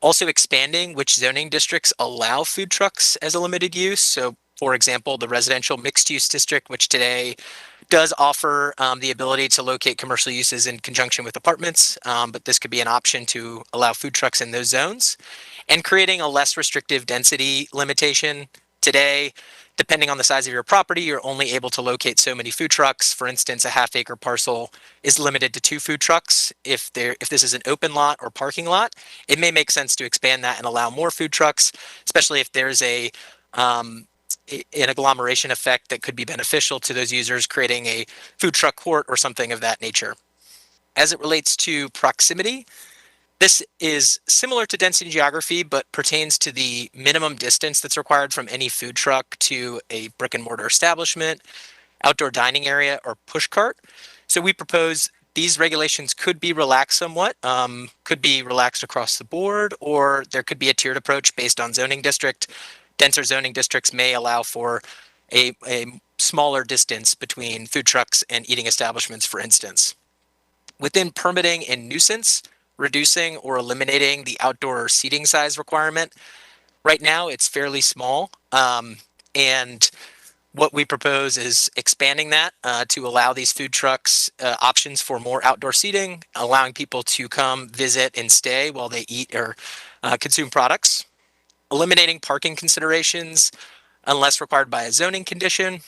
Speaker 10: Also expanding which zoning districts allow food trucks as a limited use. So for example, the residential mixed use district, which today does offer the ability to locate commercial uses in conjunction with apartments, but this could be an option to allow food trucks in those zones, and creating a less restrictive density limitation. Today, depending on the size of your property, you're only able to locate so many food trucks. For instance, a half-acre parcel is limited to 2 food trucks. If this is an open lot or parking lot, it may make sense to expand that and allow more food trucks, especially if there's an agglomeration effect that could be beneficial to those users, creating a food truck court or something of that nature. As it relates to proximity, this is similar to density geography, but pertains to the minimum distance that's required from any food truck to a brick and mortar establishment, outdoor dining area, or push cart. So we propose these regulations could be relaxed somewhat, could be relaxed across the board, or there could be a tiered approach based on zoning district. Denser zoning districts may allow for a smaller distance between food trucks and eating establishments, for instance. Within permitting and nuisance, reducing or eliminating the outdoor seating size requirement. Right now, it's fairly small. And what we propose is expanding that to allow these food trucks options for more outdoor seating, allowing people to come visit and stay while they eat or consume products. Eliminating parking considerations unless required by a zoning condition,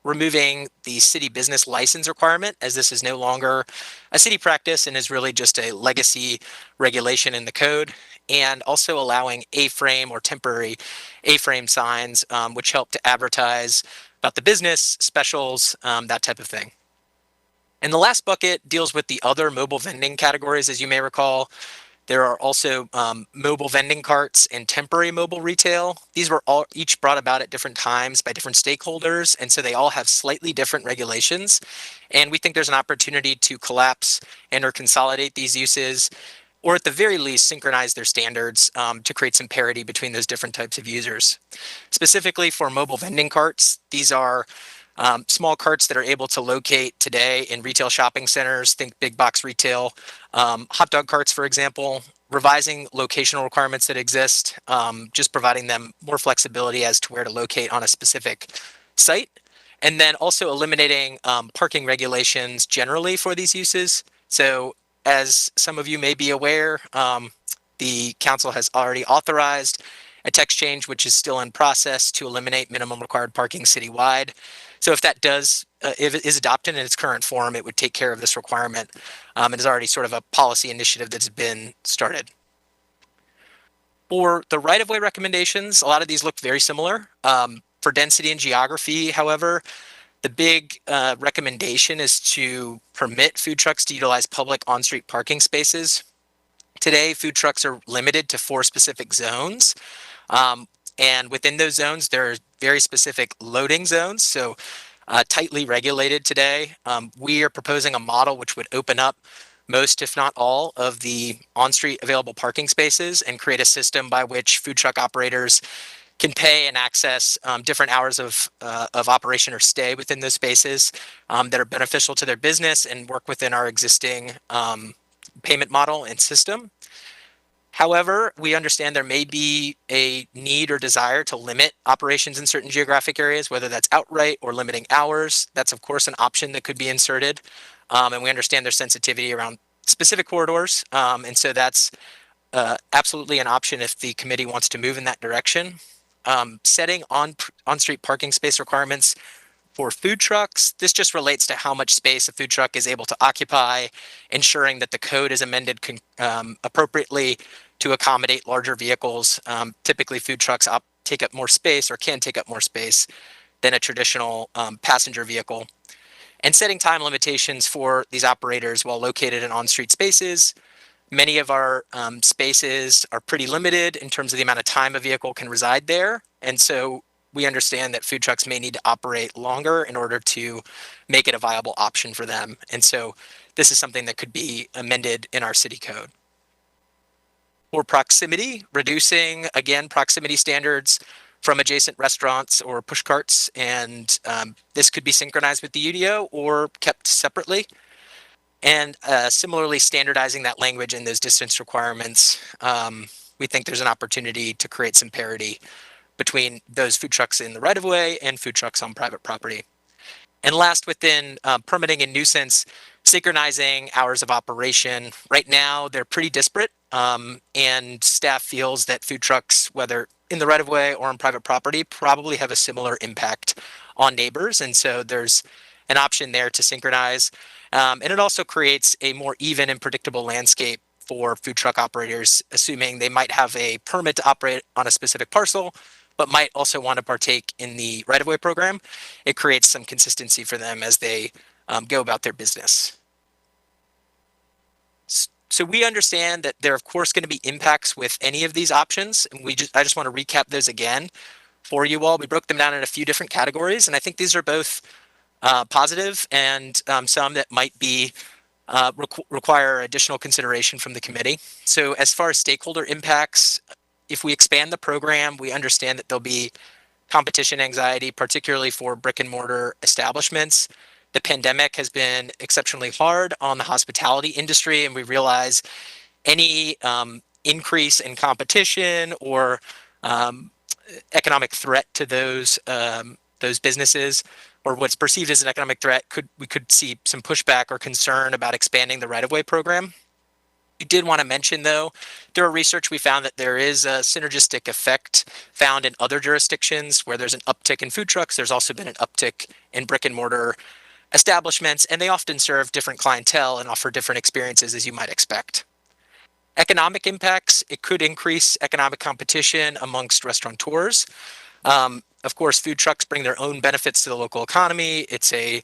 Speaker 10: removing the city business license requirement, as this is no longer a city practice and is really just a legacy regulation in the code, and also allowing A-frame or temporary A-frame signs, which help to advertise about the business, specials, that type of thing. And the last bucket deals with the other mobile vending categories, as you may recall. There are also mobile vending carts and temporary mobile retail. These were all each brought about at different times by different stakeholders, and so they all have slightly different regulations. And we think there's an opportunity to collapse and or consolidate these uses, or at the very least synchronize their standards to create some parity between those different types of users. Specifically for mobile vending carts, these are small carts that are able to locate today in retail shopping centers, think big box retail, hot dog carts, for example, revising locational requirements that exist, just providing them more flexibility as to where to locate on a specific site, and then also eliminating parking regulations generally for these uses. So as some of you may be aware, the council has already authorized a text change, which is still in process, to eliminate minimum required parking citywide. So if that does, if it is adopted in its current form, it would take care of this requirement. It is already sort of a policy initiative that's been started. For the right-of-way recommendations, a lot of these look very similar. For density and geography, however, the big recommendation is to permit food trucks to utilize public on-street parking spaces. Today, food trucks are limited to 4 specific zones. And within those zones, there are very specific loading zones, so tightly regulated today. We are proposing a model which would open up most, if not all, of the on-street available parking spaces and create a system by which food truck operators can pay and access different hours of operation or stay within those spaces that are beneficial to their business and work within our existing payment model and system. However, we understand there may be a need or desire to limit operations in certain geographic areas, whether that's outright or limiting hours. That's, of course, an option that could be inserted. And we understand there's sensitivity around specific corridors. And so that's absolutely an option if the committee wants to move in that direction. Setting on-street parking space requirements for food trucks, this just relates to how much space a food truck is able to occupy, ensuring that the code is amended appropriately to accommodate larger vehicles. Typically, food trucks take up more space or can take up more space than a traditional passenger vehicle. And setting time limitations for these operators while located in on-street spaces. Many of our spaces are pretty limited in terms of the amount of time a vehicle can reside there. And so we understand that food trucks may need to operate longer in order to make it a viable option for them. And so this is something that could be amended in our city code. For proximity, reducing, again, proximity standards from adjacent restaurants or push carts. And this could be synchronized with the UDO or kept separately. And similarly, standardizing that language in those distance requirements. We think there's an opportunity to create some parity between those food trucks in the right-of-way and food trucks on private property. And last, within permitting and nuisance, synchronizing hours of operation. Right now, they're pretty disparate, and staff feels that food trucks, whether in the right-of-way or on private property, probably have a similar impact on neighbors. And so there's an option there to synchronize. And it also creates a more even and predictable landscape for food truck operators, assuming they might have a permit to operate on a specific parcel, but might also want to partake in the right-of-way program. It creates some consistency for them as they go about their business. So we understand that there are, of course, going to be impacts with any of these options. And I just want to recap those again for you all. We broke them down in a few different categories, and I think these are both positive and some that might be require additional consideration from the committee. So as far as stakeholder impacts, if we expand the program, we understand that there'll be competition anxiety, particularly for brick and mortar establishments. The pandemic has been exceptionally hard on the hospitality industry, and we realize any increase in competition or economic threat to those businesses, or what's perceived as an economic threat, we could see some pushback or concern about expanding the right-of-way program. We did want to mention, though, through our research, we found that there is a synergistic effect found in other jurisdictions where there's an uptick in food trucks. There's also been an uptick in brick and mortar establishments, and they often serve different clientele and offer different experiences, as you might expect. Economic impacts, it could increase economic competition amongst restaurateurs. Of course, food trucks bring their own benefits to the local economy. It's a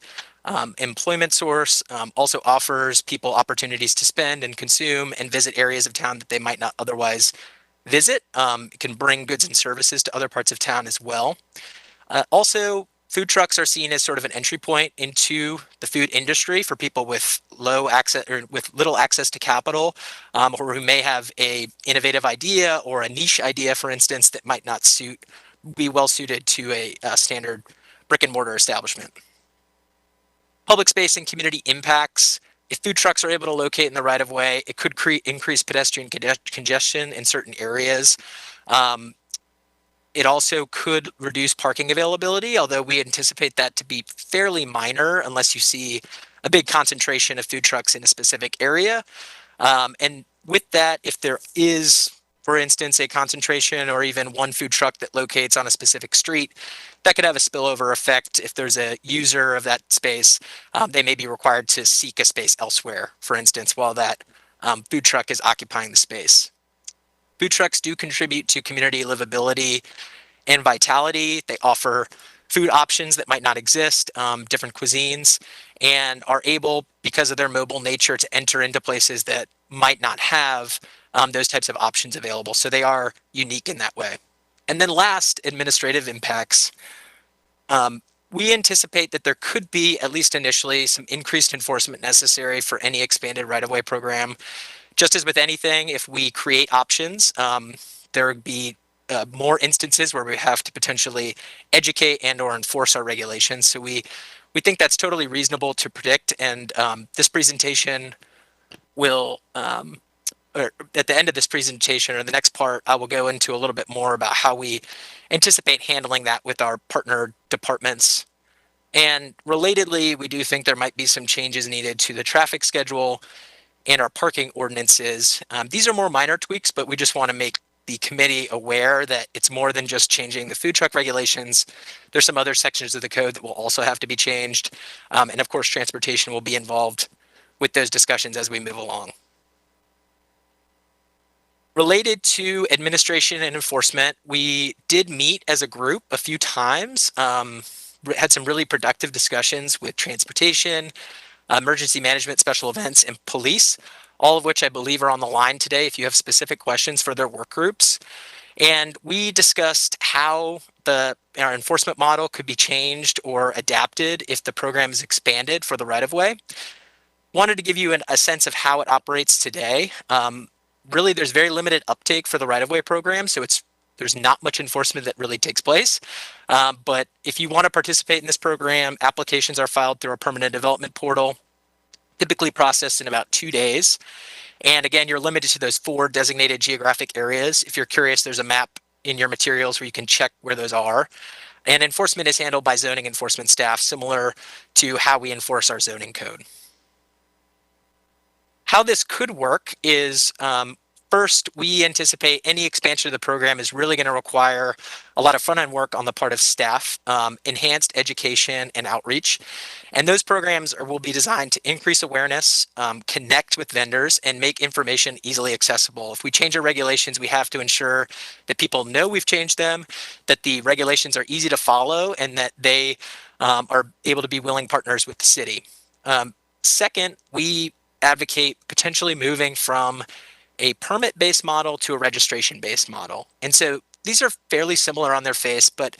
Speaker 10: employment source, also offers people opportunities to spend and consume and visit areas of town that they might not otherwise visit. It can bring goods and services to other parts of town as well. Also, food trucks are seen as sort of an entry point into the food industry for people with low access or with little access to capital, or who may have a innovative idea or a niche idea, for instance, that might not be well suited to a standard brick and mortar establishment. Public space and community impacts. if food trucks are able to locate in the right of way, it could increase pedestrian congestion in certain areas. It also could reduce parking availability, although we anticipate that to be fairly minor unless you see a big concentration of food trucks in a specific area. And with that, if there is, for instance, a concentration or even one food truck that locates on a specific street, that could have a spillover effect. If there's a user of that space, they may be required to seek a space elsewhere, for instance, while that food truck is occupying the space. Food trucks do contribute to community livability and vitality. They offer food options that might not exist, different cuisines, and are able, because of their mobile nature, to enter into places that might not have those types of options available. So they are unique in that way. And then last, administrative impacts. We anticipate that there could be, at least initially, some increased enforcement necessary for any expanded right-of-way program. Just as with anything, if we create options, there would be more instances where we have to potentially educate and or enforce our regulations. So we think that's totally reasonable to predict. And this presentation will, or at the end of this presentation or the next part, I will go into a little bit more about how we anticipate handling that with our partner departments. And relatedly, we do think there might be some changes needed to the traffic schedule and our parking ordinances. These are more minor tweaks, but we just want to make the committee aware that it's more than just changing the food truck regulations. There's some other sections of the code that will also have to be changed. And of course, transportation will be involved with those discussions as we move along. Related to administration and enforcement, we did meet as a group a few times, had some really productive discussions with transportation, emergency management, special events, and police, all of which I believe are on the line today if you have specific questions for their work groups. And we discussed how our enforcement model could be changed or adapted if the program is expanded for the right-of-way. Wanted to give you a sense of how it operates today. Really, there's very limited uptake for the right-of-way program, so there's not much enforcement that really takes place. But if you want to participate in this program, applications are filed through our permanent development portal, typically processed in about 2 days. And again, you're limited to those 4 designated geographic areas. If you're curious, there's a map in your materials where you can check where those are. And enforcement is handled by zoning enforcement staff, similar to how we enforce our zoning code. How this could work is, first, we anticipate any expansion of the program is really going to require a lot of front-end work on the part of staff, enhanced education and outreach. And those programs will be designed to increase awareness, connect with vendors, and make information easily accessible. If we change our regulations, we have to ensure that people know we've changed them, that the regulations are easy to follow, and that they are able to be willing partners with the city. Second, we advocate potentially moving from a permit-based model to a registration-based model. And so these are fairly similar on their face, but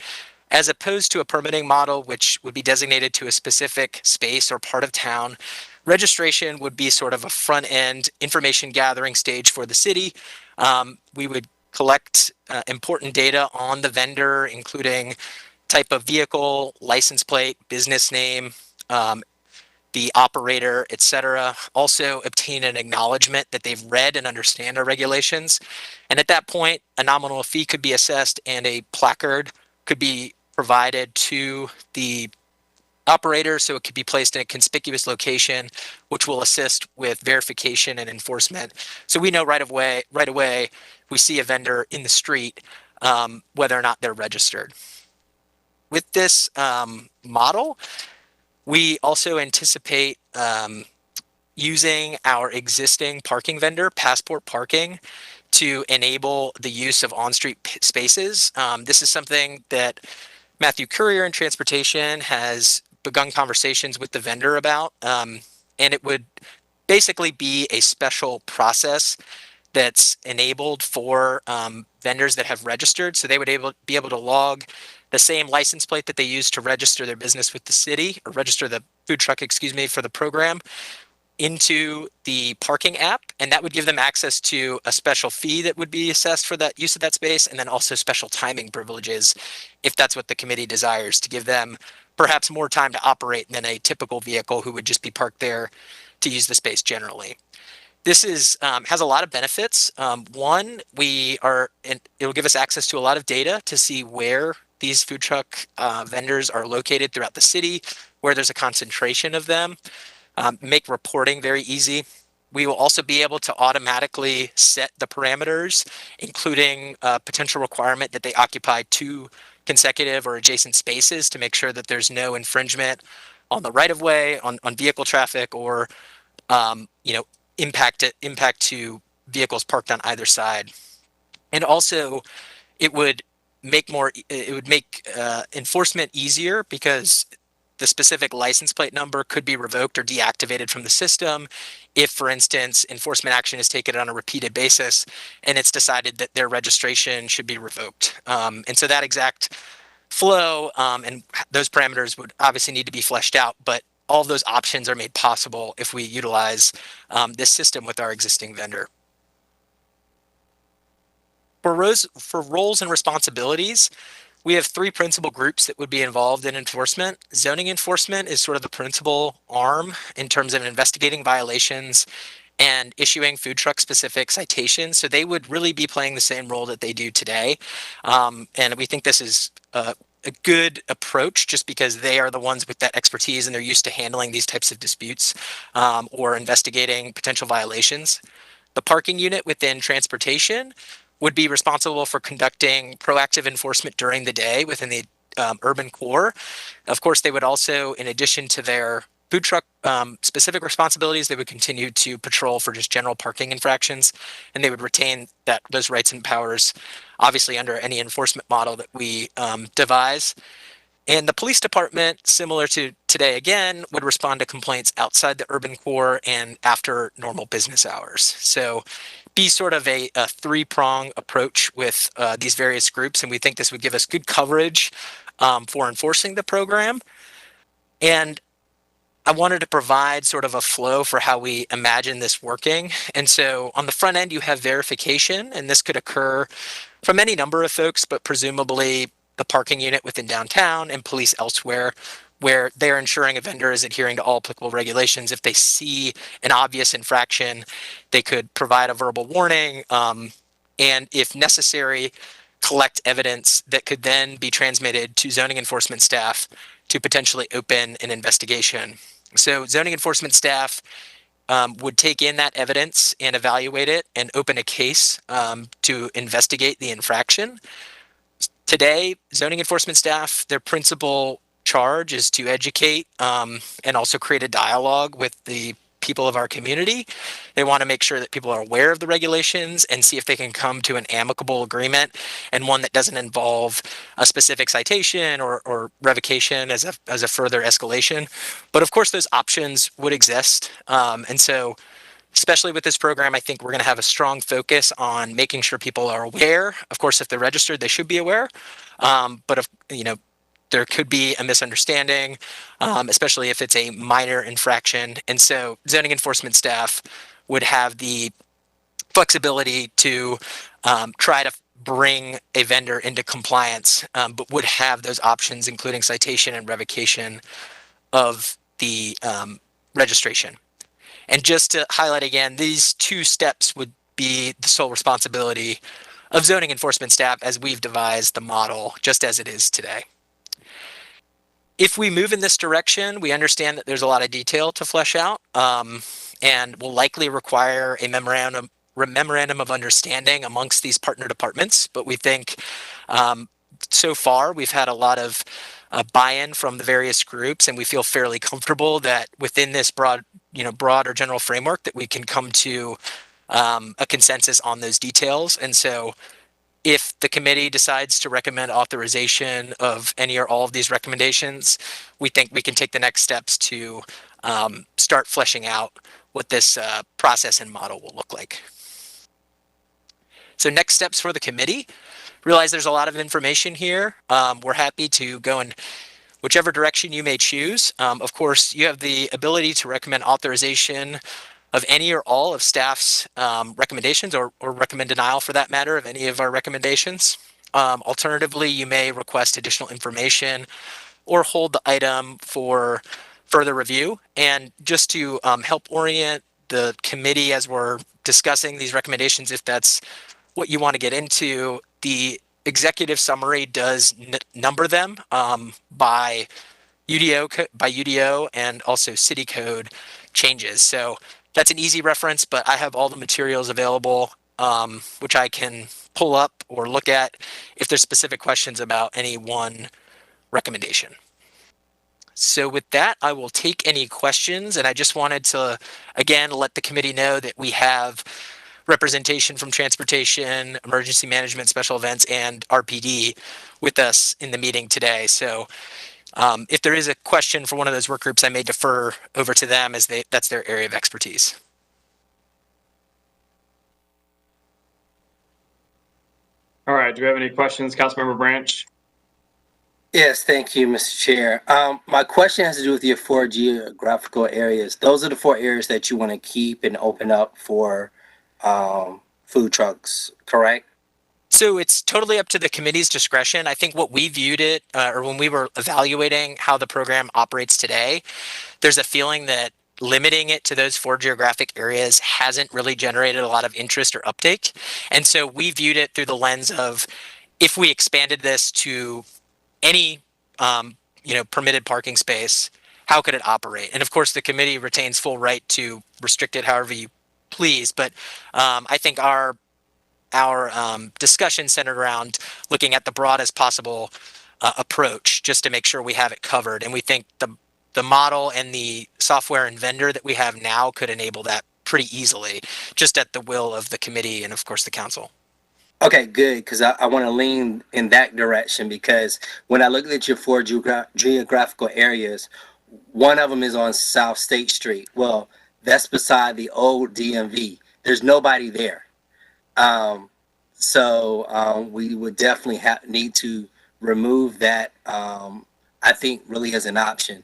Speaker 10: as opposed to a permitting model, which would be designated to a specific space or part of town, registration would be sort of a front-end information gathering stage for the city. We would collect important data on the vendor, including type of vehicle, license plate, business name, the operator, etc. Also obtain an acknowledgement that they've read and understand our regulations. And at that point, a nominal fee could be assessed and a placard could be provided to the operator, so it could be placed in a conspicuous location, which will assist with verification and enforcement. So we know right away we see a vendor in the street, whether or not they're registered. With this model, we also anticipate using our existing parking vendor, Passport Parking, to enable the use of on-street spaces. This is something that Matthew Courier in Transportation has begun conversations with the vendor about, and it would basically be a special process that's enabled for vendors that have registered. So they would be able to log the same license plate that they use to register their business with the city, or register the food truck, for the program, into the parking app. And that would give them access to a special fee that would be assessed for that use of that space, and then also special timing privileges, if that's what the committee desires, to give them perhaps more time to operate than a typical vehicle who would just be parked there to use the space generally. This is has a lot of benefits. One, it'll give us access to a lot of data to see where these food truck vendors are located throughout the city, where there's a concentration of them, make reporting very easy. We will also be able to automatically set the parameters, including a potential requirement that they occupy 2 consecutive or adjacent spaces to make sure that there's no infringement on the right of way, on vehicle traffic, or you know, impact to vehicles parked on either side. And also, it would make enforcement easier because the specific license plate number could be revoked or deactivated from the system if, for instance, enforcement action is taken on a repeated basis and it's decided that their registration should be revoked. And so that exact flow and those parameters would obviously need to be fleshed out, but all of those options are made possible if we utilize this system with our existing vendor. For roles and responsibilities, we have 3 principal groups that would be involved in enforcement. Zoning enforcement is sort of the principal arm in terms of investigating violations and issuing food truck specific citations. So they would really be playing the same role that they do today. And we think this is a good approach just because they are the ones with that expertise and they're used to handling these types of disputes or investigating potential violations. The parking unit within transportation would be responsible for conducting proactive enforcement during the day within the urban core. Of course, they would also, in addition to their food truck specific responsibilities, they would continue to patrol for just general parking infractions, and they would retain those rights and powers, obviously under any enforcement model that we devise. And the police department, similar to today again, would respond to complaints outside the urban core and after normal business hours. So be sort of a 3-prong approach with these various groups. And we think this would give us good coverage for enforcing the program. And I wanted to provide sort of a flow for how we imagine this working. And so on the front end, you have verification, and this could occur from any number of folks, but presumably the parking unit within downtown and police elsewhere, where they're ensuring a vendor is adhering to all applicable regulations. If they see an obvious infraction, they could provide a verbal warning, and if necessary, collect evidence that could then be transmitted to zoning enforcement staff to potentially open an investigation. So zoning enforcement staff would take in that evidence and evaluate it and open a case to investigate the infraction. Today, zoning enforcement staff, their principal charge is to educate and also create a dialogue with the people of our community. They want to make sure that people are aware of the regulations and see if they can come to an amicable agreement and one that doesn't involve a specific citation or revocation as a further escalation. But of course, those options would exist. And so especially with this program, I think we're going to have a strong focus on making sure people are aware. Of course, if they're registered, they should be aware. But if, there could be a misunderstanding, especially if it's a minor infraction. And so zoning enforcement staff would have the flexibility to try to bring a vendor into compliance, but would have those options, including citation and revocation of the registration. And just to highlight again, these 2 steps would be the sole responsibility of zoning enforcement staff as we've devised the model, just as it is today. If we move in this direction, we understand that there's a lot of detail to flesh out and will likely require a memorandum of understanding amongst these partner departments. But we think so far we've had a lot of buy-in from the various groups, and we feel fairly comfortable that within this broad or general framework that we can come to a consensus on those details. And so if the committee decides to recommend authorization of any or all of these recommendations, we think we can take the next steps to start fleshing out what this process and model will look like. So next steps for the committee. Realize there's a lot of information here. We're happy to go in whichever direction you may choose. Of course, you have the ability to recommend authorization of any or all of staff's recommendations or recommend denial for that matter of any of our recommendations. Alternatively, you may request additional information or hold the item for further review. And just to help orient the committee as we're discussing these recommendations, if that's what you want to get into, the executive summary does number them by UDO and also city code changes. So that's an easy reference, but I have all the materials available, which I can pull up or look at if there's specific questions about any one recommendation. So with that, I will take any questions, and I just wanted to, again, let the committee know that we have representation from transportation, emergency management, special events, and RPD with us in the meeting today. So if there is a question for one of those work groups, I may defer over to them as that's their area of expertise.
Speaker 5: All right. Do we have any questions, Councilmember Branch?
Speaker 6: Yes, thank you, Mr. Chair. My question has to do with your 4 geographical areas. Those are the 4 areas that you want to keep and open up for food trucks, correct?
Speaker 10: So it's totally up to the committee's discretion. I think what we viewed it, or when we were evaluating how the program operates today, there's a feeling that limiting it to those 4 geographic areas hasn't really generated a lot of interest or uptake. And so we viewed it through the lens of, if we expanded this to any permitted parking space, how could it operate? And of course, the committee retains full right to restrict it however you please. But I think our discussion centered around looking at the broadest possible approach, just to make sure we have it covered. And we think the model and the software and vendor that we have now could enable that pretty easily, just at the will of the committee and of course the council.
Speaker 6: Okay, good, because I want to lean in that direction, because when I look at your 4 geographical areas, one of them is on South State Street. Well, that's beside the old DMV. There's nobody there. So we would definitely need to remove that, I think, really as an option,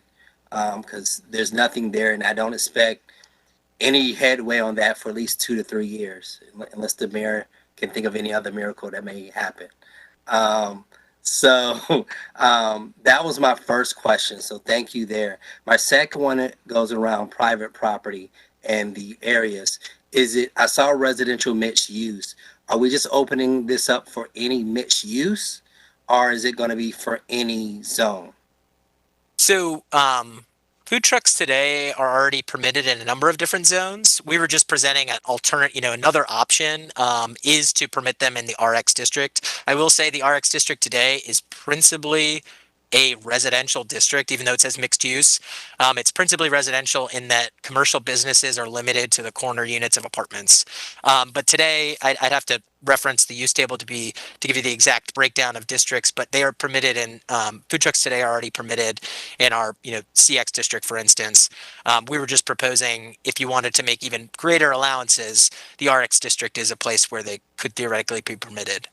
Speaker 6: because there's nothing there, and I don't expect any headway on that for at least 2 to 3 years, unless the mayor can think of any other miracle that may happen. So that was my first question. So thank you there. My second one goes around private property and the areas. I saw residential mixed use. Are we just opening this up for any mixed use, or is it going to be for any zone?
Speaker 10: So food trucks today are already permitted in a number of different zones. We were just presenting an alternate, another option is to permit them in the RX district. I will say the RX district today is principally a residential district, even though it says mixed use. It's principally residential in that commercial businesses are limited to the corner units of apartments. But today I'd have to reference the use table to give you the exact breakdown of districts, but they are permitted in food trucks today are already permitted in our CX district, for instance. We were just proposing, if you wanted to make even greater allowances, the RX district is a place where they could theoretically be permitted.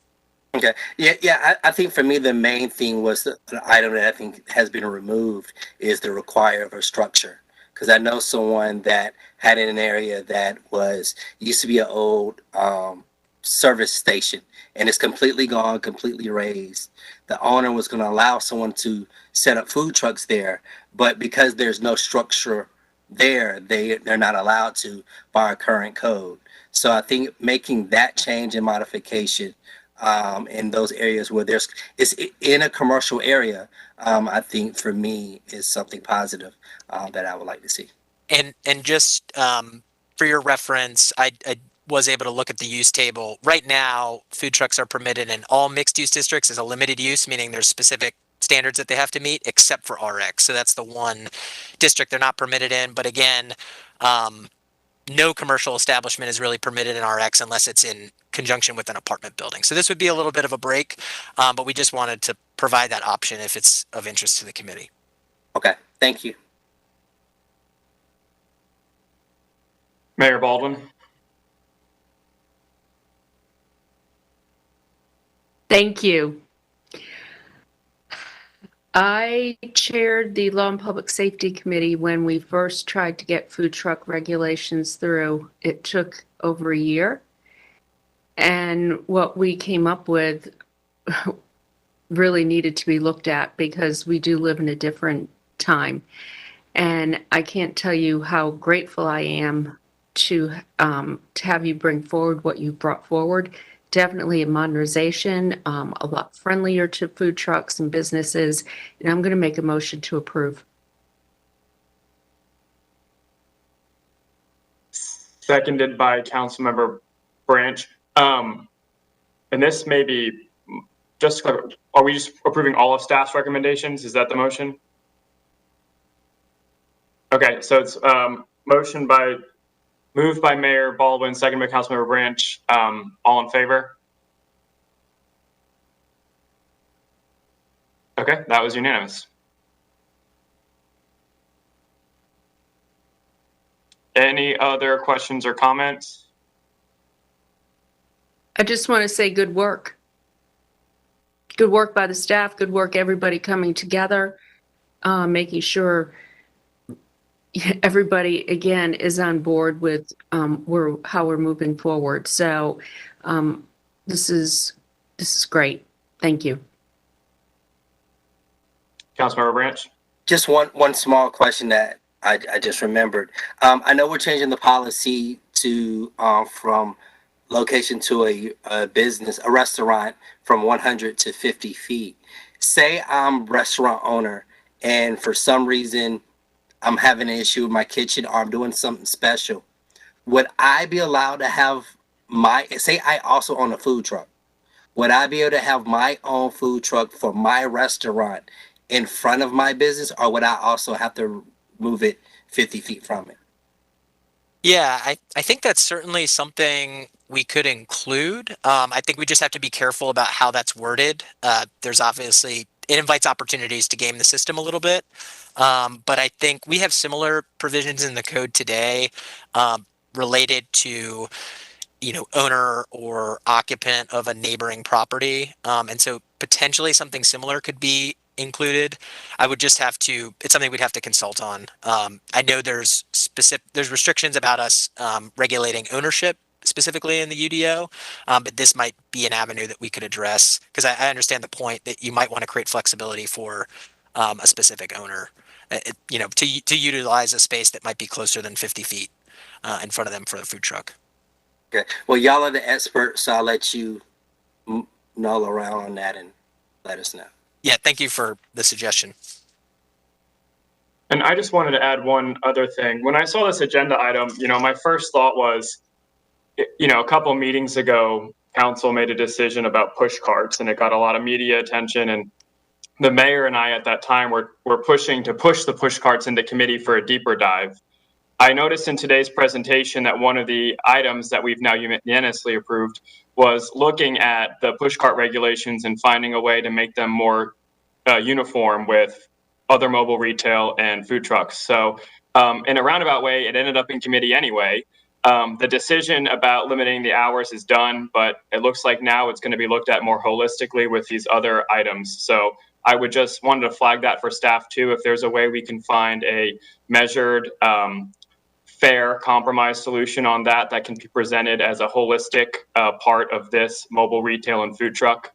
Speaker 6: Okay. Yeah. I think for me, the main thing was the item that I think has been removed is the require of a structure. Because I know someone that had in an area that used to be an old service station, and it's completely gone, completely razed. The owner was going to allow someone to set up food trucks there, but because there's no structure there, they're not allowed to by our current code. So I think making that change and modification in those areas where it's in a commercial area, I think for me is something positive that I would like to see.
Speaker 10: And just for your reference, I was able to look at the use table. Right now, food trucks are permitted in all mixed use districts as a limited use, meaning there's specific standards that they have to meet, except for RX. So that's the one district they're not permitted in. But again, no commercial establishment is really permitted in RX unless it's in conjunction with an apartment building. So this would be a little bit of a break, but we just wanted to provide that option if it's of interest to the committee.
Speaker 6: Okay, thank you.
Speaker 5: Mayor Baldwin.
Speaker 8: Thank you. I chaired the Law and Public Safety Committee when we first tried to get food truck regulations through. It took over a year. And what we came up with really needed to be looked at because we do live in a different time. And I can't tell you how grateful I am to have you bring forward what you brought forward. Definitely a modernization, a lot friendlier to food trucks and businesses. And I'm going to make a motion to approve.
Speaker 5: Seconded by Councilmember Branch. And this may be just, are we just approving all of staff's recommendations? Is that the motion? Okay, so it's moved by Mayor Baldwin, second by Councilmember Branch. All in favor? Okay, that was unanimous. Any other questions or comments?
Speaker 8: I just want to say good work. Good work by the staff, good work everybody coming together, making sure everybody, again, is on board with how we're moving forward. So this is great. Thank you.
Speaker 5: Councilmember Branch?
Speaker 6: Just one small question that I just remembered. I know we're changing the policy to from location to a business, a restaurant, from 100 to 50 feet. Say I'm restaurant owner and for some reason I'm having an issue with my kitchen or I'm doing something special. Would I be allowed to have say I also own a food truck. Would I be able to have my own food truck for my restaurant in front of my business, or would I also have to move it 50 feet from it?
Speaker 10: Yeah, I think that's certainly something we could include. I think we just have to be careful about how that's worded. There's obviously, it invites opportunities to game the system a little bit. But I think we have similar provisions in the code today related to, owner or occupant of a neighboring property. And so potentially something similar could be included. I would just have to, it's something we'd have to consult on. I know there's restrictions about us regulating ownership specifically in the UDO, but this might be an avenue that we could address because I understand the point that you might want to create flexibility for a specific owner, to utilize a space that might be closer than 50 feet in front of them for the food truck.
Speaker 6: Okay. Well, y'all are the experts, so I'll let you null around on that and let us know.
Speaker 10: Yeah, thank you for the suggestion.
Speaker 5: And I just wanted to add one other thing. When I saw this agenda item, my first thought was, a couple of meetings ago, council made a decision about push carts and it got a lot of media attention. And the mayor and I at that time were pushing to push the push carts into committee for a deeper dive. I noticed in today's presentation that one of the items that we've now unanimously approved was looking at the push cart regulations and finding a way to make them more uniform with other mobile retail and food trucks. So in a roundabout way, it ended up in committee anyway. The decision about limiting the hours is done, but it looks like now it's going to be looked at more holistically with these other items. So I would just wanted to flag that for staff too, if there's a way we can find a measured, fair compromise solution on that can be presented as a holistic part of this mobile retail and food truck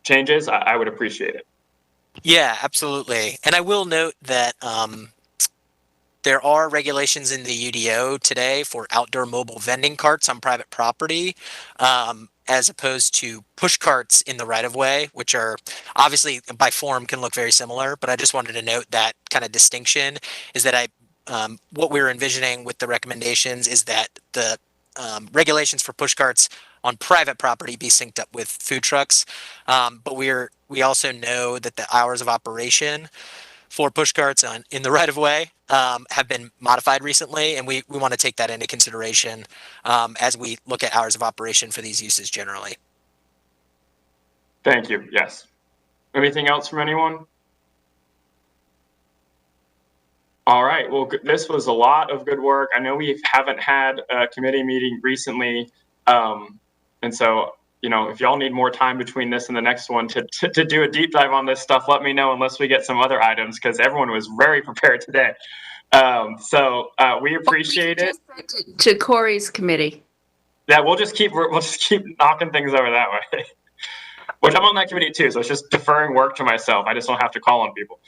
Speaker 5: changes, I would appreciate it.
Speaker 10: Yeah, absolutely. And I will note that there are regulations in the UDO today for outdoor mobile vending carts on private property, as opposed to push carts in the right of way, which are obviously by form can look very similar. But I just wanted to note that kind of distinction is that what we're envisioning with the recommendations is that the regulations for push carts on private property be synced up with food trucks. But we also know that the hours of operation for push carts in the right of way have been modified recently, and we want to take that into consideration as we look at hours of operation for these uses generally.
Speaker 5: Thank you. Yes. Anything else from anyone? All right. Well, this was a lot of good work. I know we haven't had a committee meeting recently, and so if y'all need more time between this and the next one to do a deep dive on this stuff, let me know, unless we get some other items, because everyone was very prepared today. So we appreciate it.
Speaker 8: To Corey's committee.
Speaker 5: Yeah, we'll just keep knocking things over that way. Which I'm on that committee too, so it's just deferring work to myself. I just don't have to call on people.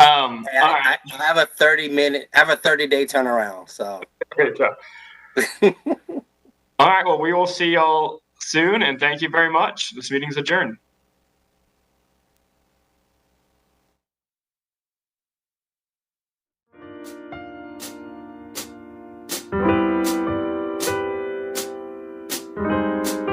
Speaker 5: All right.
Speaker 6: I have a 30-day turnaround. So.
Speaker 5: Great job. All right. Well, we will see y'all soon, and thank you very much. This meeting's adjourned.